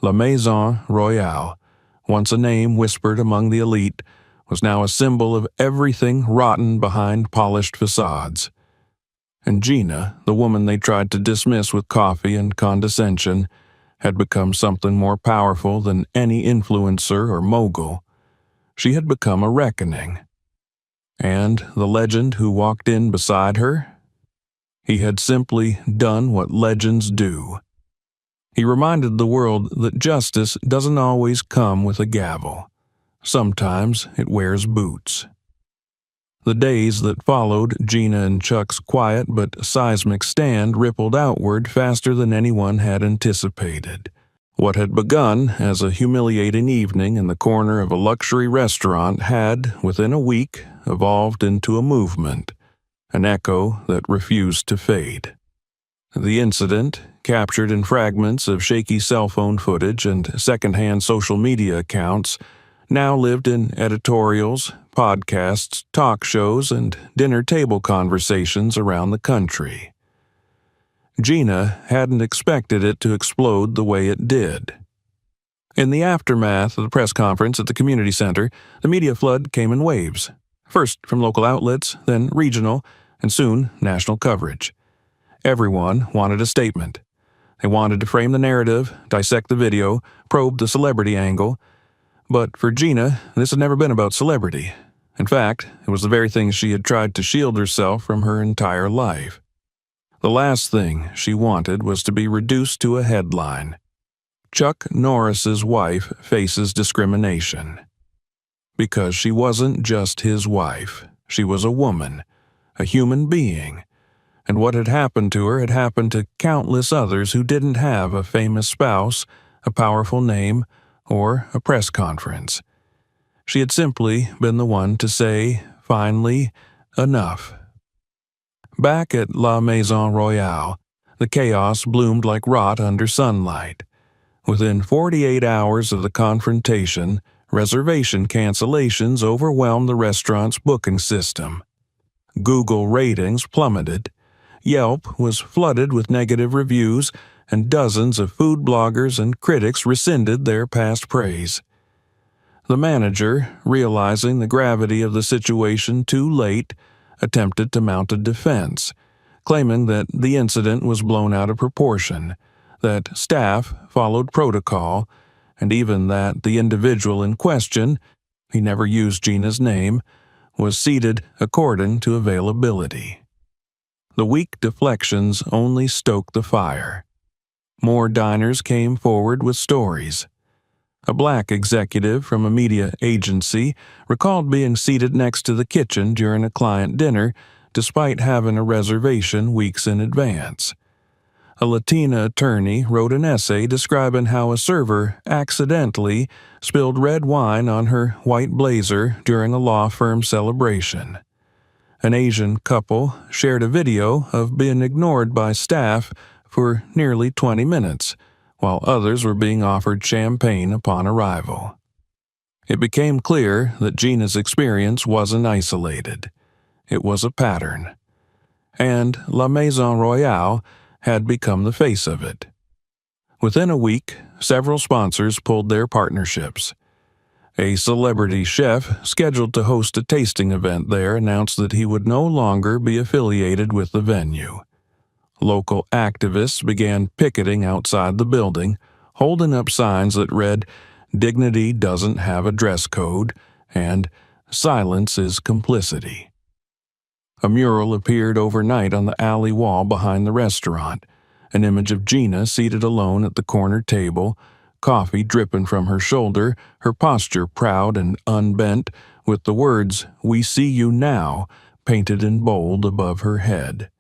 La Maison Royale, once a name whispered among the elite, was now a symbol of everything rotten behind polished facades. And Gina, the woman they tried to dismiss with coffee and condescension, had become something more powerful than any influencer or mogul. She had become a reckoning. And the legend who walked in beside her? He had simply done what legends do. He reminded the world that justice doesn't always come with a gavel. Sometimes it wears boots. The days that followed Gina and Chuck's quiet but seismic stand rippled outward faster than anyone had anticipated. What had begun as a humiliating evening in the corner of a luxury restaurant had, within a week, evolved into a movement, an echo that refused to fade. The incident, captured in fragments of shaky cell phone footage and secondhand social media accounts, now lived in editorials, podcasts, talk shows, and dinner table conversations around the country. Gina hadn't expected it to explode the way it did. In the aftermath of the press conference at the community center, the media flood came in waves, first from local outlets, then regional, and soon national coverage. Everyone wanted a statement. They wanted to frame the narrative, dissect the video, probe the celebrity angle. But for Gina, this had never been about celebrity. In fact, it was the very thing she had tried to shield herself from her entire life. The last thing she wanted was to be reduced to a headline. Chuck Norris's wife faces discrimination. Because she wasn't just his wife. She was a woman, a human being. And what had happened to her had happened to countless others who didn't have a famous spouse, a powerful name, or a press conference. She had simply been the one to say, finally, enough. Back at La Maison Royale, the chaos bloomed like rot under sunlight. Within 48 hours of the confrontation, reservation cancellations overwhelmed the restaurant's booking system. Google ratings plummeted. Yelp was flooded with negative reviews, and dozens of food bloggers and critics rescinded their past praise. The manager, realizing the gravity of the situation too late, attempted to mount a defense, claiming that the incident was blown out of proportion, that staff followed protocol, and even that the individual in question, he never used Gina's name, was seated according to availability. The weak deflections only stoked the fire. More diners came forward with stories. A black executive from a media agency recalled being seated next to the kitchen during a client dinner, despite having a reservation weeks in advance. A Latina attorney wrote an essay describing how a server accidentally spilled red wine on her white blazer during a law firm celebration. An Asian couple shared a video of being ignored by staff for nearly 20 minutes, while others were being offered champagne upon arrival. It became clear that Gina's experience wasn't isolated. It was a pattern. And La Maison Royale had become the face of it. Within a week, several sponsors pulled their partnerships. A celebrity chef scheduled to host a tasting event there announced that he would no longer be affiliated with the venue. Local activists began picketing outside the building, holding up signs that read, "Dignity doesn't have a dress code," and "Silence is complicity." A mural appeared overnight on the alley wall behind the restaurant, an image of Gina seated alone at the corner table, coffee dripping from her shoulder, her posture proud and unbent, with the words, "We see you now," painted in bold above her head.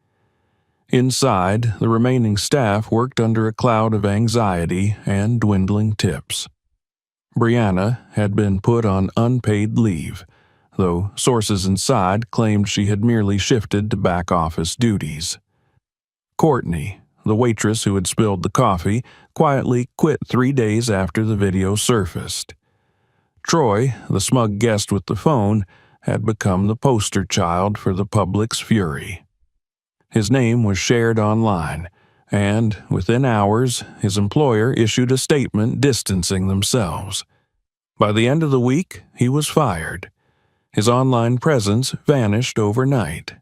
Inside, the remaining staff worked under a cloud of anxiety and dwindling tips. Brianna had been put on unpaid leave, though sources inside claimed she had merely shifted to back-office duties. Courtney, the waitress who had spilled the coffee, quietly quit 3 days after the video surfaced. Troy, the smug guest with the phone, had become the poster child for the public's fury. His name was shared online, and within hours, his employer issued a statement distancing themselves. By the end of the week, he was fired. His online presence vanished overnight.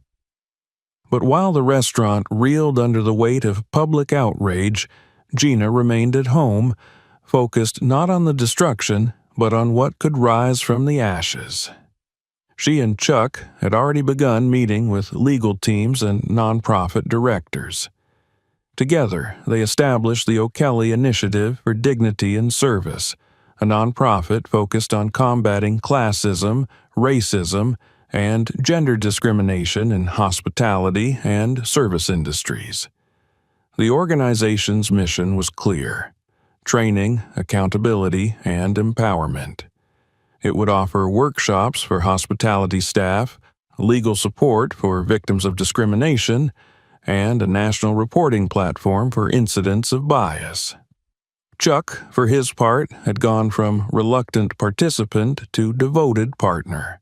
But while the restaurant reeled under the weight of public outrage, Gina remained at home, focused not on the destruction, but on what could rise from the ashes. She and Chuck had already begun meeting with legal teams and nonprofit directors. Together, they established the O'Kelly Initiative for Dignity and Service, a nonprofit focused on combating classism, racism, and gender discrimination in hospitality and service industries. The organization's mission was clear: training, accountability, and empowerment. It would offer workshops for hospitality staff, legal support for victims of discrimination, and a national reporting platform for incidents of bias. Chuck, for his part, had gone from reluctant participant to devoted partner.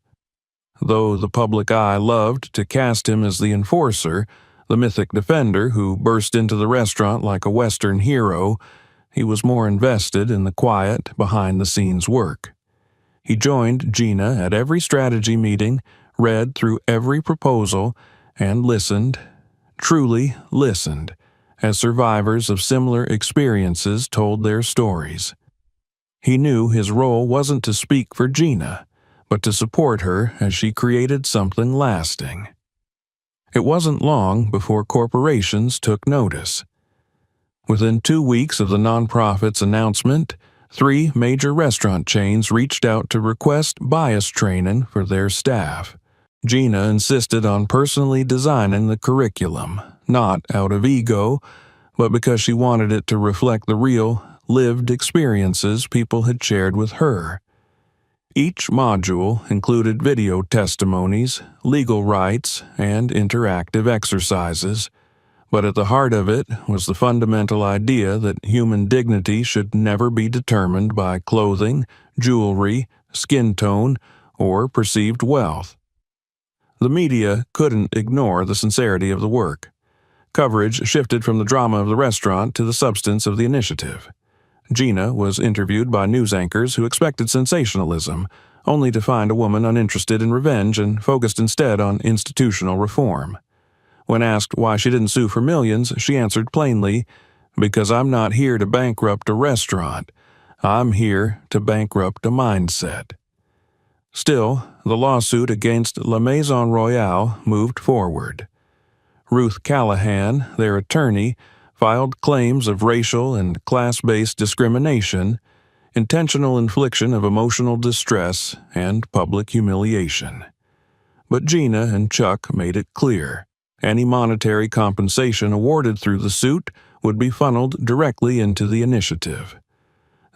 Though the public eye loved to cast him as the enforcer, the mythic defender who burst into the restaurant like a Western hero, he was more invested in the quiet, behind-the-scenes work. He joined Gina at every strategy meeting, read through every proposal, and listened, truly listened, as survivors of similar experiences told their stories. He knew his role wasn't to speak for Gina, but to support her as she created something lasting. It wasn't long before corporations took notice. Within 2 weeks of the nonprofit's announcement, 3 major restaurant chains reached out to request bias training for their staff. Gina insisted on personally designing the curriculum, not out of ego, but because she wanted it to reflect the real, lived experiences people had shared with her. Each module included video testimonies, legal rights, and interactive exercises, but at the heart of it was the fundamental idea that human dignity should never be determined by clothing, jewelry, skin tone, or perceived wealth. The media couldn't ignore the sincerity of the work. Coverage shifted from the drama of the restaurant to the substance of the initiative. Gina was interviewed by news anchors who expected sensationalism, only to find a woman uninterested in revenge and focused instead on institutional reform. When asked why she didn't sue for millions, she answered plainly, "Because I'm not here to bankrupt a restaurant. I'm here to bankrupt a mindset." Still, the lawsuit against La Maison Royale moved forward. Ruth Callahan, their attorney, filed claims of racial and class-based discrimination. intentional infliction of emotional distress, and public humiliation. But Gina and Chuck made it clear. Any monetary compensation awarded through the suit would be funneled directly into the initiative.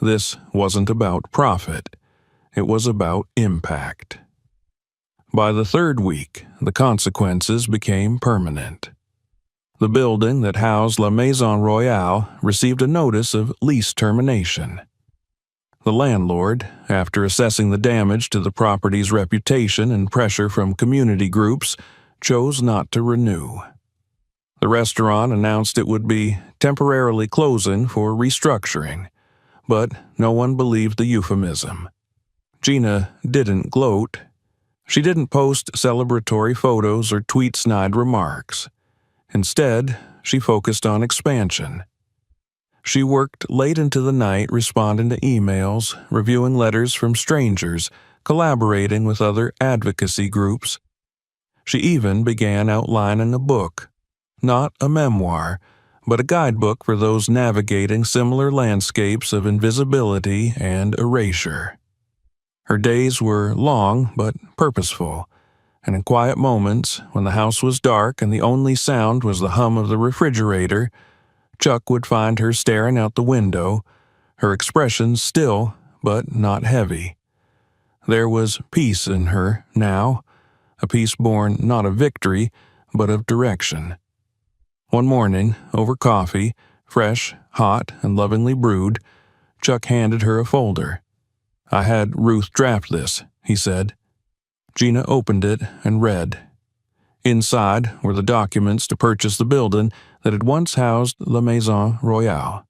This wasn't about profit. It was about impact. By the third week, the consequences became permanent. The building that housed La Maison Royale received a notice of lease termination. The landlord, after assessing the damage to the property's reputation and pressure from community groups, chose not to renew. The restaurant announced it would be temporarily closing for restructuring, but no one believed the euphemism. Gina didn't gloat. She didn't post celebratory photos or tweet snide remarks. Instead, she focused on expansion. She worked late into the night responding to emails, reviewing letters from strangers, collaborating with other advocacy groups. She even began outlining a book, not a memoir, but a guidebook for those navigating similar landscapes of invisibility and erasure. Her days were long but purposeful, and in quiet moments, when the house was dark and the only sound was the hum of the refrigerator, Chuck would find her staring out the window, her expression still but not heavy. There was peace in her now, a peace born not of victory, but of direction. One morning, over coffee, fresh, hot, and lovingly brewed, Chuck handed her a folder. "I had Ruth draft this," he said. Gina opened it and read. Inside were the documents to purchase the building that had once housed La Maison Royale.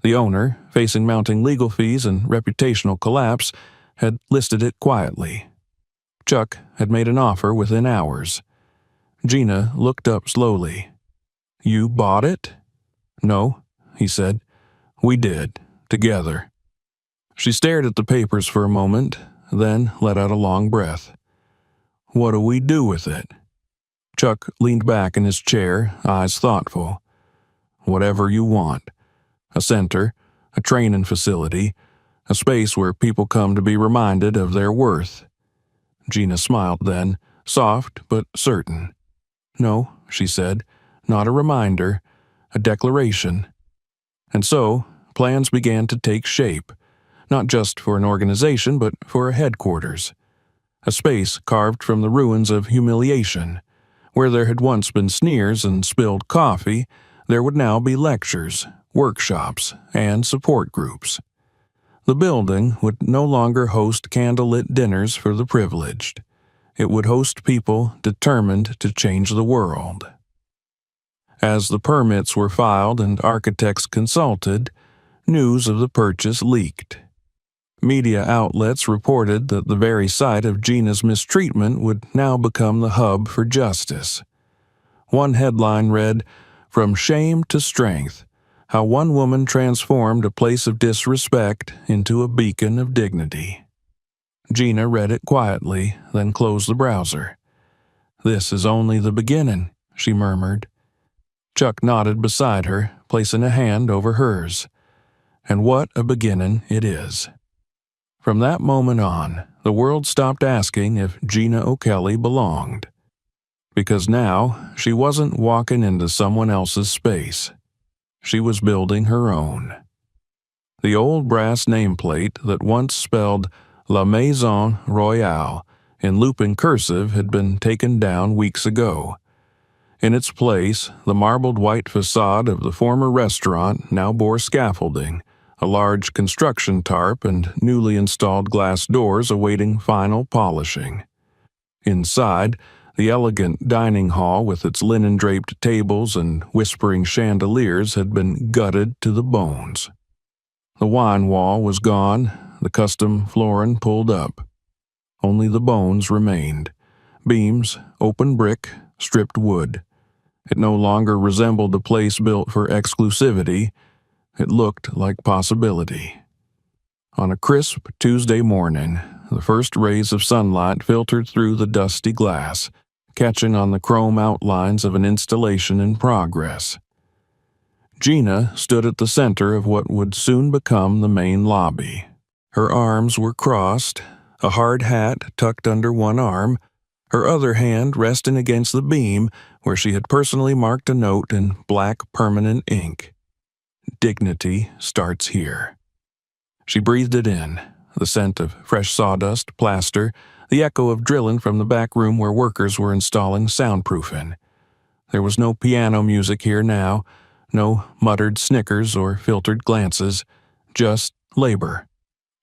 The owner, facing mounting legal fees and reputational collapse, had listed it quietly. Chuck had made an offer within hours. Gina looked up slowly. "You bought it?" "No," he said. "We did, together." She stared at the papers for a moment, then let out a long breath. "What do we do with it?" Chuck leaned back in his chair, eyes thoughtful. "Whatever you want. A center, a training facility, a space where people come to be reminded of their worth." Gina smiled then, soft but certain. "No," she said, "not a reminder, a declaration." And so, plans began to take shape, not just for an organization but for a headquarters. A space carved from the ruins of humiliation. Where there had once been sneers and spilled coffee, there would now be lectures, workshops, and support groups. The building would no longer host candlelit dinners for the privileged. It would host people determined to change the world. As the permits were filed and architects consulted, news of the purchase leaked. Media outlets reported that the very site of Gina's mistreatment would now become the hub for justice. One headline read, "From shame to strength, how one woman transformed a place of disrespect into a beacon of dignity." Gina read it quietly, then closed the browser. "This is only the beginning," she murmured. Chuck nodded beside her, placing a hand over hers. And what a beginning it is. From that moment on, the world stopped asking if Gina O'Kelly belonged. Because now, she wasn't walking into someone else's space. She was building her own. The old brass nameplate that once spelled La Maison Royale in looping cursive had been taken down weeks ago. In its place, the marbled white facade of the former restaurant now bore scaffolding, a large construction tarp, and newly installed glass doors awaiting final polishing. Inside, the elegant dining hall with its linen-draped tables and whispering chandeliers had been gutted to the bones. The wine wall was gone, the custom flooring pulled up. Only the bones remained. Beams, open brick, stripped wood. It no longer resembled a place built for exclusivity. It looked like possibility. On a crisp Tuesday morning, the first rays of sunlight filtered through the dusty glass, catching on the chrome outlines of an installation in progress. Gina stood at the center of what would soon become the main lobby. Her arms were crossed, a hard hat tucked under one arm, her other hand resting against the beam where she had personally marked a note in black permanent ink. Dignity starts here. She breathed it in, the scent of fresh sawdust, plaster, the echo of drilling from the back room where workers were installing soundproofing. There was no piano music here now, no muttered snickers or filtered glances, just labor,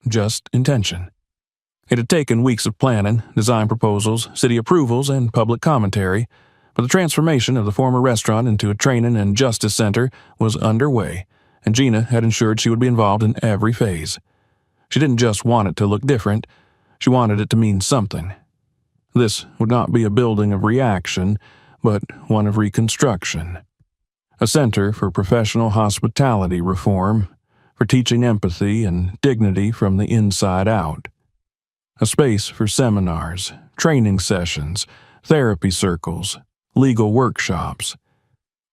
just intention. It had taken weeks of planning, design proposals, city approvals, and public commentary, but the transformation of the former restaurant into a training and justice center was underway, and Gina had ensured she would be involved in every phase. She didn't just want it to look different, she wanted it to mean something. This would not be a building of reaction, but one of reconstruction. A center for professional hospitality reform, for teaching empathy and dignity from the inside out. A space for seminars, training sessions, therapy circles, legal workshops.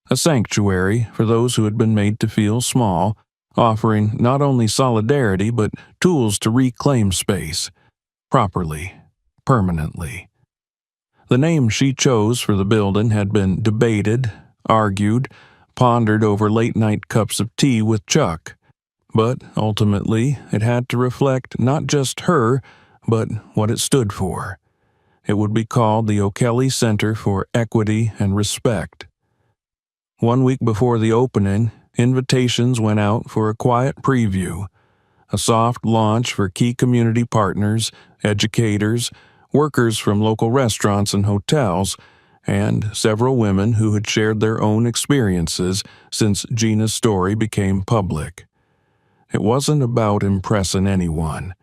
A sanctuary for those who had been made to feel small, offering not only solidarity but tools to reclaim space, properly, permanently. The name she chose for the building had been debated, argued, pondered over late-night cups of tea with Chuck, but ultimately it had to reflect not just her, but what it stood for. It would be called the O'Kelly Center for Equity and Respect. 1 week before the opening, invitations went out for a quiet preview, a soft launch for key community partners, educators, workers from local restaurants and hotels, and several women who had shared their own experiences since Gina's story became public. It wasn't about impressing anyone.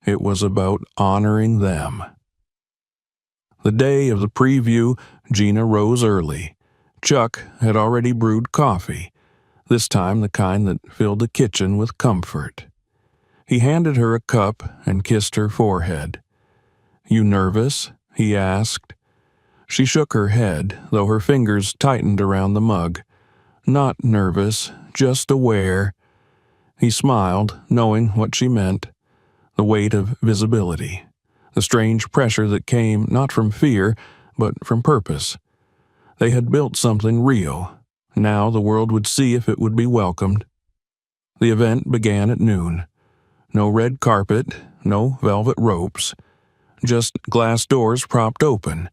It was about honoring them. The day of the preview, Gina rose early. Chuck had already brewed coffee, this time the kind that filled the kitchen with comfort. He handed her a cup and kissed her forehead. "You nervous?" he asked. She shook her head, though her fingers tightened around the mug. Not nervous, just aware. He smiled, knowing what she meant. The weight of visibility, the strange pressure that came not from fear, but from purpose. They had built something real. Now the world would see if it would be welcomed. The event began at noon. No red carpet, no velvet ropes, just glass doors propped open,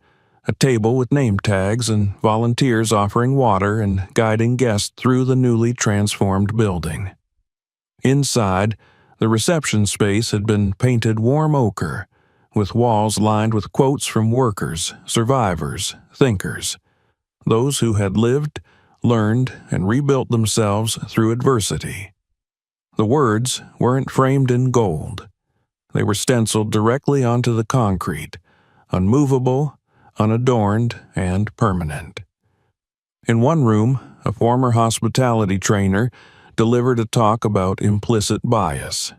a table with name tags and volunteers offering water and guiding guests through the newly transformed building. Inside, the reception space had been painted warm ochre, with walls lined with quotes from workers, survivors, thinkers, those who had lived, learned, and rebuilt themselves through adversity. The words weren't framed in gold. They were stenciled directly onto the concrete, unmovable, unadorned, and permanent. In one room, a former hospitality trainer delivered a talk about implicit bias.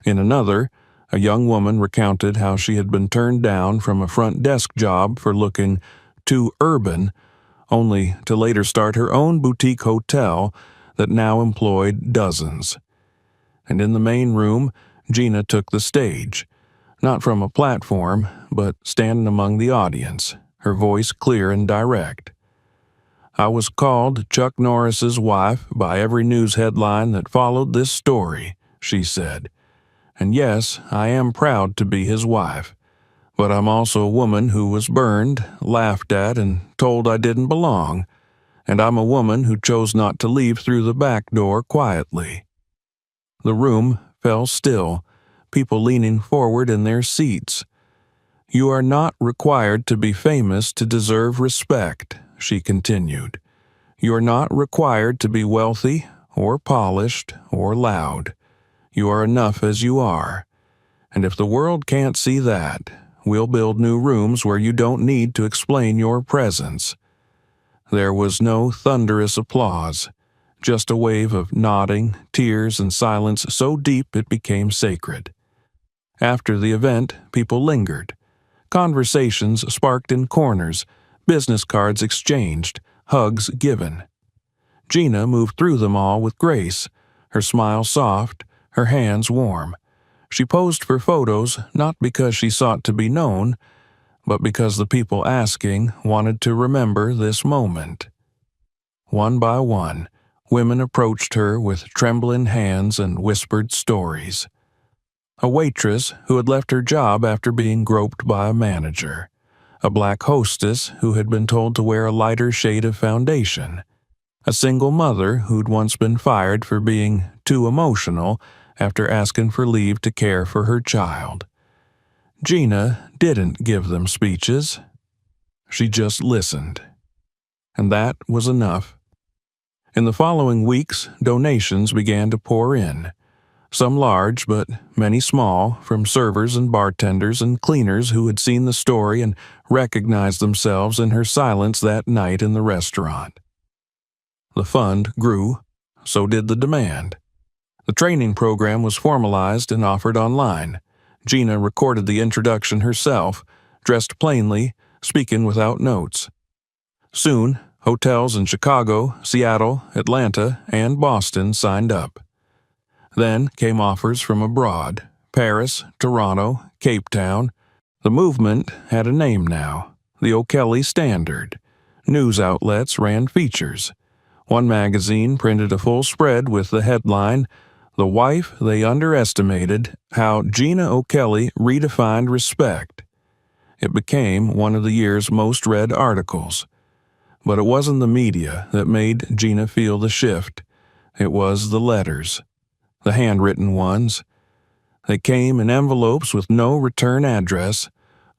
In another, a young woman recounted how she had been turned down from a front desk job for looking too urban, only to later start her own boutique hotel that now employed dozens. And in the main room, Gina took the stage, not from a platform, but standing among the audience, her voice clear and direct. "I was called Chuck Norris's wife by every news headline that followed this story," she said. "And yes, I am proud to be his wife. But I'm also a woman who was burned, laughed at, and told I didn't belong. And I'm a woman who chose not to leave through the back door quietly." The room fell still, people leaning forward in their seats. "You are not required to be famous to deserve respect," she continued. "You are not required to be wealthy, or polished, or loud. You are enough as you are. And if the world can't see that, we'll build new rooms where you don't need to explain your presence." There was no thunderous applause, just a wave of nodding, tears, and silence so deep it became sacred. After the event, people lingered. Conversations sparked in corners, business cards exchanged, hugs given. Gina moved through them all with grace, her smile soft, her hands warm. She posed for photos not because she sought to be known, but because the people asking wanted to remember this moment. One by one, women approached her with trembling hands and whispered stories. A waitress who had left her job after being groped by a manager. A black hostess who had been told to wear a lighter shade of foundation. A single mother who'd once been fired for being too emotional after asking for leave to care for her child. Gina didn't give them speeches. She just listened. And that was enough. In the following weeks, donations began to pour in. Some large, but many small, from servers and bartenders and cleaners who had seen the story and recognized themselves in her silence that night in the restaurant. The fund grew, so did the demand. The training program was formalized and offered online. Gina recorded the introduction herself, dressed plainly, speaking without notes. Soon, hotels in Chicago, Seattle, Atlanta, and Boston signed up. Then came offers from abroad, Paris, Toronto, Cape Town. The movement had a name now, the O'Kelly Standard. News outlets ran features. One magazine printed a full spread with the headline, "The Wife They Underestimated, How Gina O'Kelly Redefined Respect." It became one of the year's most read articles. But it wasn't the media that made Gina feel the shift. It was the letters, the handwritten ones. They came in envelopes with no return address,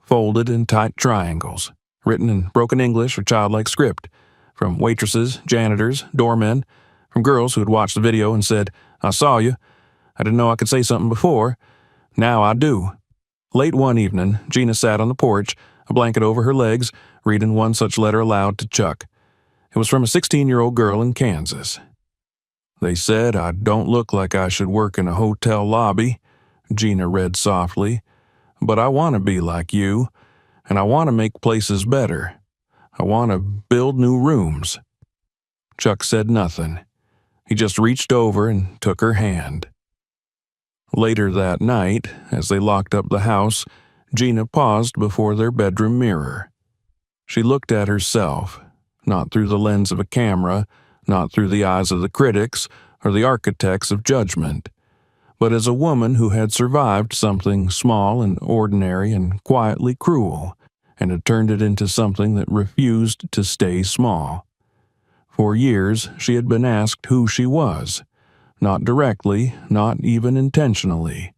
folded in tight triangles, written in broken English or childlike script, from waitresses, janitors, doormen, from girls who had watched the video and said, "I saw you. I didn't know I could say something before. Now I do." Late one evening, Gina sat on the porch, a blanket over her legs, reading one such letter aloud to Chuck. It was from a 16-year-old girl in Kansas. "They said I don't look like I should work in a hotel lobby," Gina read softly, "but I want to be like you, and I want to make places better. I want to build new rooms." Chuck said nothing. He just reached over and took her hand. Later that night, as they locked up the house, Gina paused before their bedroom mirror. She looked at herself, not through the lens of a camera, not through the eyes of the critics or the architects of judgment, but as a woman who had survived something small and ordinary and quietly cruel, and had turned it into something that refused to stay small. For years, she had been asked who she was, not directly, not even intentionally,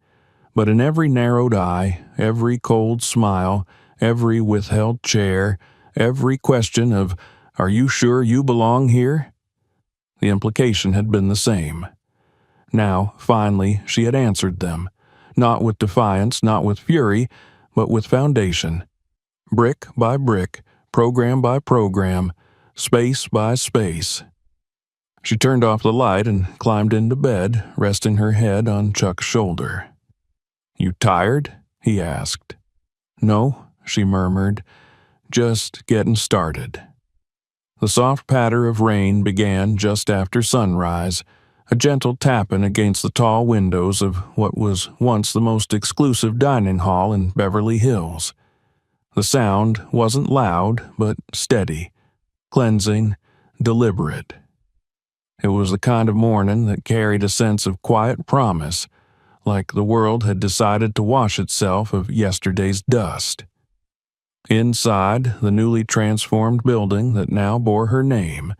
but in every narrowed eye, every cold smile, every withheld chair, every question of, "Are you sure you belong here?" The implication had been the same. Now, finally, she had answered them, not with defiance, not with fury, but with foundation. Brick by brick, program by program, space by space. She turned off the light and climbed into bed, resting her head on Chuck's shoulder. "You tired?" he asked. "No," she murmured, "just getting started." The soft patter of rain began just after sunrise, a gentle tapping against the tall windows of what was once the most exclusive dining hall in Beverly Hills. The sound wasn't loud, but steady, cleansing, deliberate. It was the kind of morning that carried a sense of quiet promise, like the world had decided to wash itself of yesterday's dust. Inside the newly transformed building that now bore her name,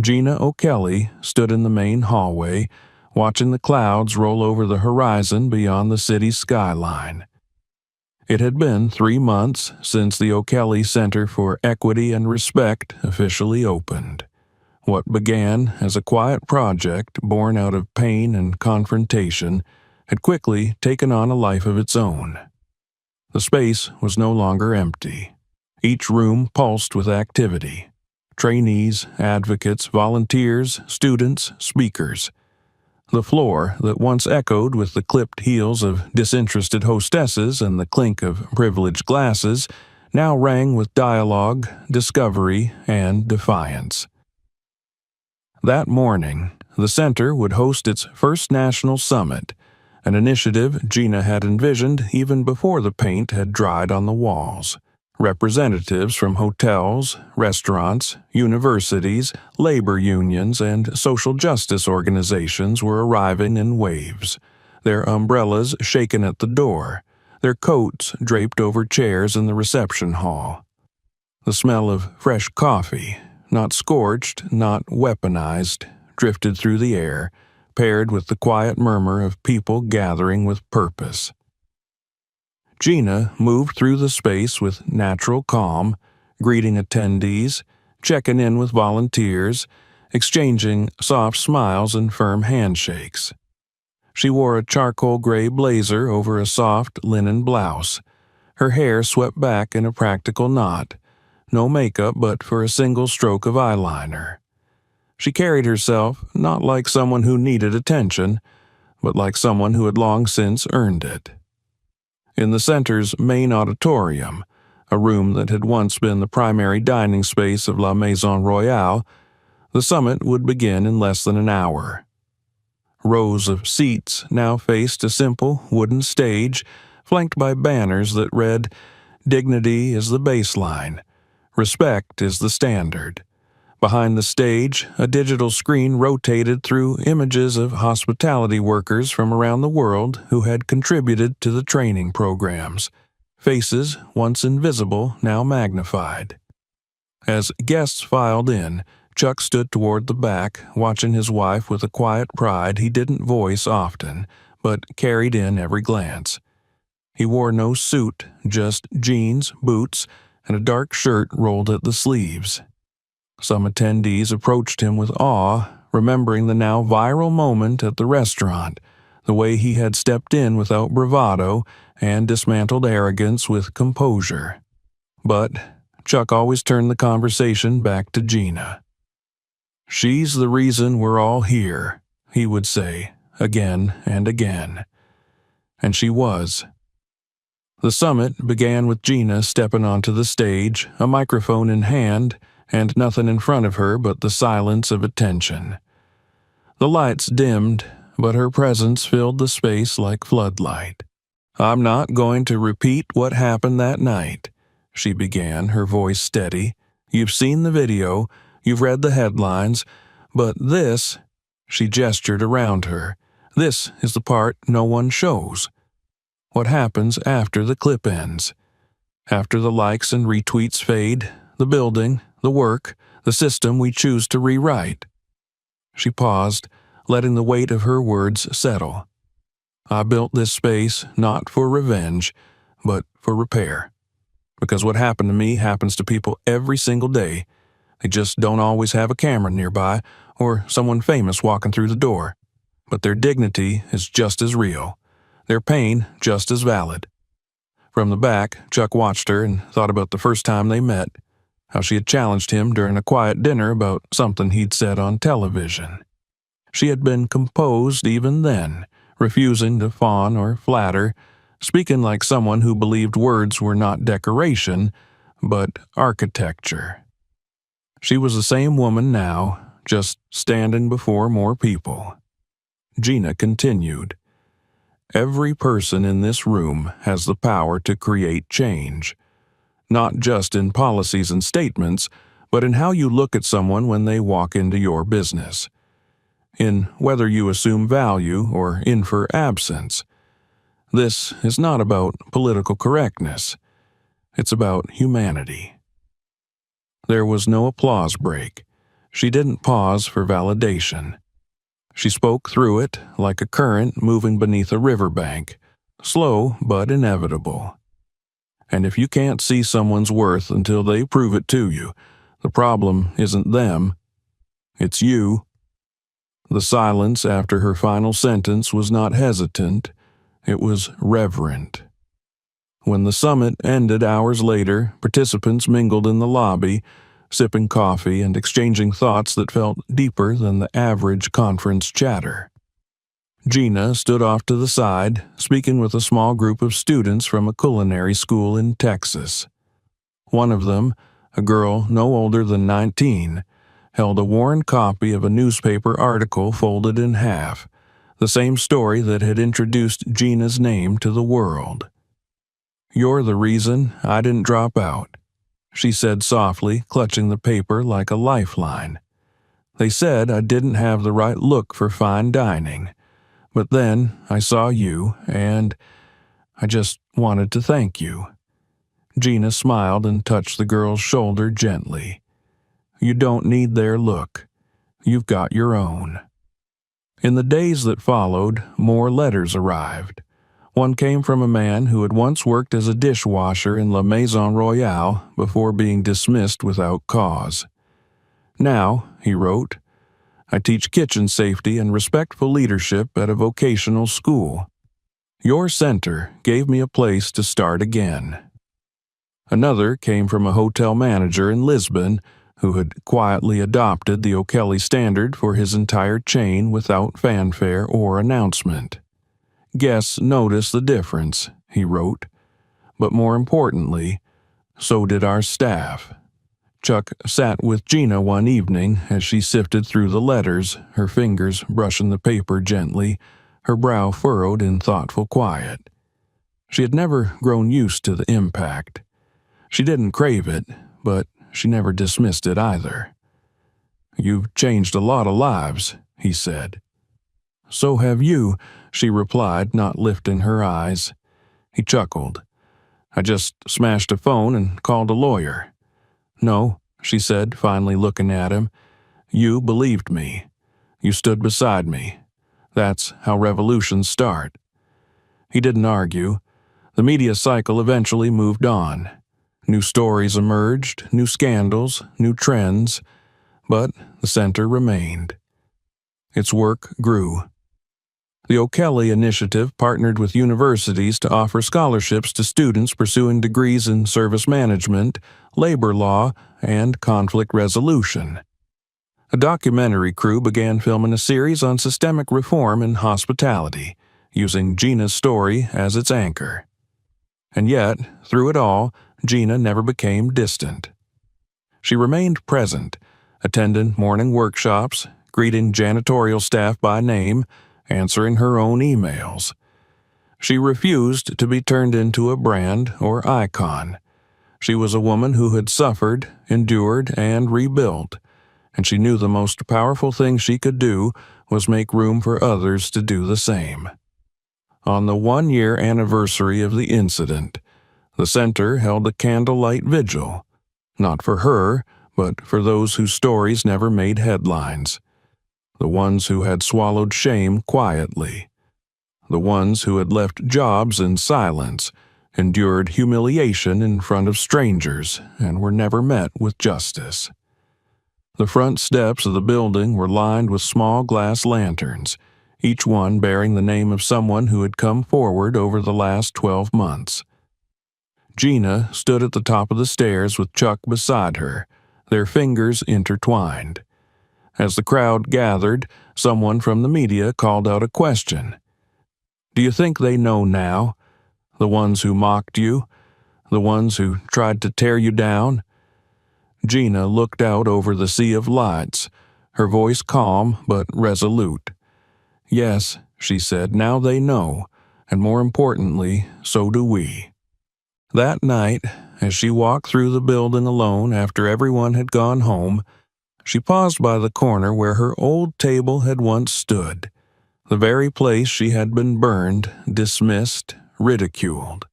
Gina O'Kelly stood in the main hallway, watching the clouds roll over the horizon beyond the city's skyline. It had been 3 months since the O'Kelly Center for Equity and Respect officially opened. What began as a quiet project born out of pain and confrontation had quickly taken on a life of its own. The space was no longer empty. Each room pulsed with activity. Trainees, advocates, volunteers, students, speakers. The floor that once echoed with the clipped heels of disinterested hostesses and the clink of privileged glasses now rang with dialogue, discovery, and defiance. That morning, the center would host its first national summit, an initiative Gina had envisioned even before the paint had dried on the walls. Representatives from hotels, restaurants, universities, labor unions, and social justice organizations were arriving in waves, their umbrellas shaken at the door, their coats draped over chairs in the reception hall. The smell of fresh coffee, not scorched, not weaponized, drifted through the air, paired with the quiet murmur of people gathering with purpose. Gina moved through the space with natural calm, greeting attendees, checking in with volunteers, exchanging soft smiles and firm handshakes. She wore a charcoal gray blazer over a soft linen blouse, her hair swept back in a practical knot, no makeup but for a single stroke of eyeliner. She carried herself not like someone who needed attention, but like someone who had long since earned it. In the center's main auditorium, a room that had once been the primary dining space of La Maison Royale, the summit would begin in less than an hour. Rows of seats now faced a simple wooden stage, flanked by banners that read, "Dignity is the baseline. Respect is the standard." Behind the stage, a digital screen rotated through images of hospitality workers from around the world who had contributed to the training programs, faces once invisible now magnified. As guests filed in, Chuck stood toward the back, watching his wife with a quiet pride he didn't voice often, but carried in every glance. He wore no suit, just jeans, boots, and a dark shirt rolled at the sleeves. Some attendees approached him with awe, remembering the now viral moment at the restaurant, the way he had stepped in without bravado and dismantled arrogance with composure. But Chuck always turned the conversation back to Gina. "She's the reason we're all here," he would say, again and again. And she was. The summit began with Gina stepping onto the stage, a microphone in hand, and nothing in front of her but the silence of attention. The lights dimmed, but her presence filled the space like floodlight. "I'm not going to repeat what happened that night," she began, her voice steady. "You've seen the video, you've read the headlines, but this," she gestured around her, "this is the part no one shows. What happens after the clip ends? After the likes and retweets fade, the building, the work, the system we choose to rewrite." She paused, letting the weight of her words settle. "I built this space not for revenge, but for repair. Because what happened to me happens to people every single day. They just don't always have a camera nearby or someone famous walking through the door. But their dignity is just as real, their pain just as valid." From the back, Chuck watched her and thought about the first time they met, how she had challenged him during a quiet dinner about something he'd said on television. She had been composed even then, refusing to fawn or flatter, speaking like someone who believed words were not decoration, but architecture. She was the same woman now, just standing before more people. Gina continued, "Every person in this room has the power to create change. Not just in policies and statements, but in how you look at someone when they walk into your business. In whether you assume value or infer absence. This is not about political correctness. It's about humanity." There was no applause break. She didn't pause for validation. She spoke through it like a current moving beneath a riverbank, slow but inevitable. And if you can't see someone's worth until they prove it to you, the problem isn't them, it's you. The silence after her final sentence was not hesitant, it was reverent. When the summit ended hours later, participants mingled in the lobby, sipping coffee and exchanging thoughts that felt deeper than the average conference chatter. Gina stood off to the side, speaking with a small group of students from a culinary school in Texas. One of them, a girl no older than 19, held a worn copy of a newspaper article folded in half, the same story that had introduced Gina's name to the world. "You're the reason I didn't drop out," she said softly, clutching the paper like a lifeline. "They said I didn't have the right look for fine dining, but then I saw you, and I just wanted to thank you." Gina smiled and touched the girl's shoulder gently. "You don't need their look. You've got your own." In the days that followed, more letters arrived. One came from a man who had once worked as a dishwasher in La Maison Royale before being dismissed without cause. "Now," he wrote, "I teach kitchen safety and respectful leadership at a vocational school. Your center gave me a place to start again." Another came from a hotel manager in Lisbon who had quietly adopted the O'Kelly standard for his entire chain without fanfare or announcement. "Guests noticed the difference," he wrote, "but more importantly, so did our staff." Chuck sat with Gina one evening as she sifted through the letters, her fingers brushing the paper gently, her brow furrowed in thoughtful quiet. She had never grown used to the impact. She didn't crave it, but she never dismissed it either. "You've changed a lot of lives," he said. "So have you," she replied, not lifting her eyes. He chuckled. "I just smashed a phone and called a lawyer." "No," she said, finally looking at him. "You believed me. You stood beside me. That's how revolutions start." He didn't argue. The media cycle eventually moved on. New stories emerged, new scandals, new trends, but the center remained. Its work grew. The O'Kelly Initiative partnered with universities to offer scholarships to students pursuing degrees in service management, labor law, and conflict resolution. A documentary crew began filming a series on systemic reform in hospitality, using Gina's story as its anchor. And yet, through it all, Gina never became distant. She remained present, attending morning workshops, greeting janitorial staff by name, answering her own emails. She refused to be turned into a brand or icon. She was a woman who had suffered, endured, and rebuilt, and she knew the most powerful thing she could do was make room for others to do the same. On the one-year anniversary of the incident, the center held a candlelight vigil, not for her, but for those whose stories never made headlines, the ones who had swallowed shame quietly, the ones who had left jobs in silence, endured humiliation in front of strangers, and were never met with justice. The front steps of the building were lined with small glass lanterns, each one bearing the name of someone who had come forward over the last 12 months. Gina stood at the top of the stairs with Chuck beside her, their fingers intertwined. As the crowd gathered, someone from the media called out a question. "Do you think they know now? The ones who mocked you? The ones who tried to tear you down?" Gina looked out over the sea of lights, her voice calm but resolute. "Yes," she said, "now they know, and more importantly, so do we." That night, as she walked through the building alone after everyone had gone home, she paused by the corner where her old table had once stood, the very place she had been burned, dismissed, ridiculed.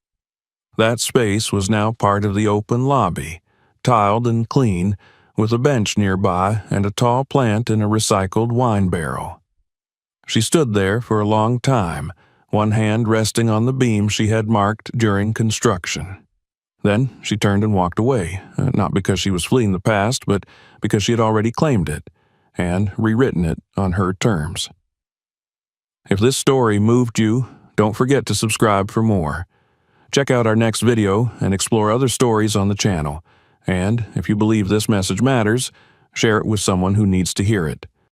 That space was now part of the open lobby, tiled and clean, with a bench nearby and a tall plant in a recycled wine barrel. She stood there for a long time, one hand resting on the beam she had marked during construction. Then she turned and walked away, not because she was fleeing the past, but because she had already claimed it and rewritten it on her terms. If this story moved you, don't forget to subscribe for more. Check out our next video and explore other stories on the channel. And if you believe this message matters, share it with someone who needs to hear it.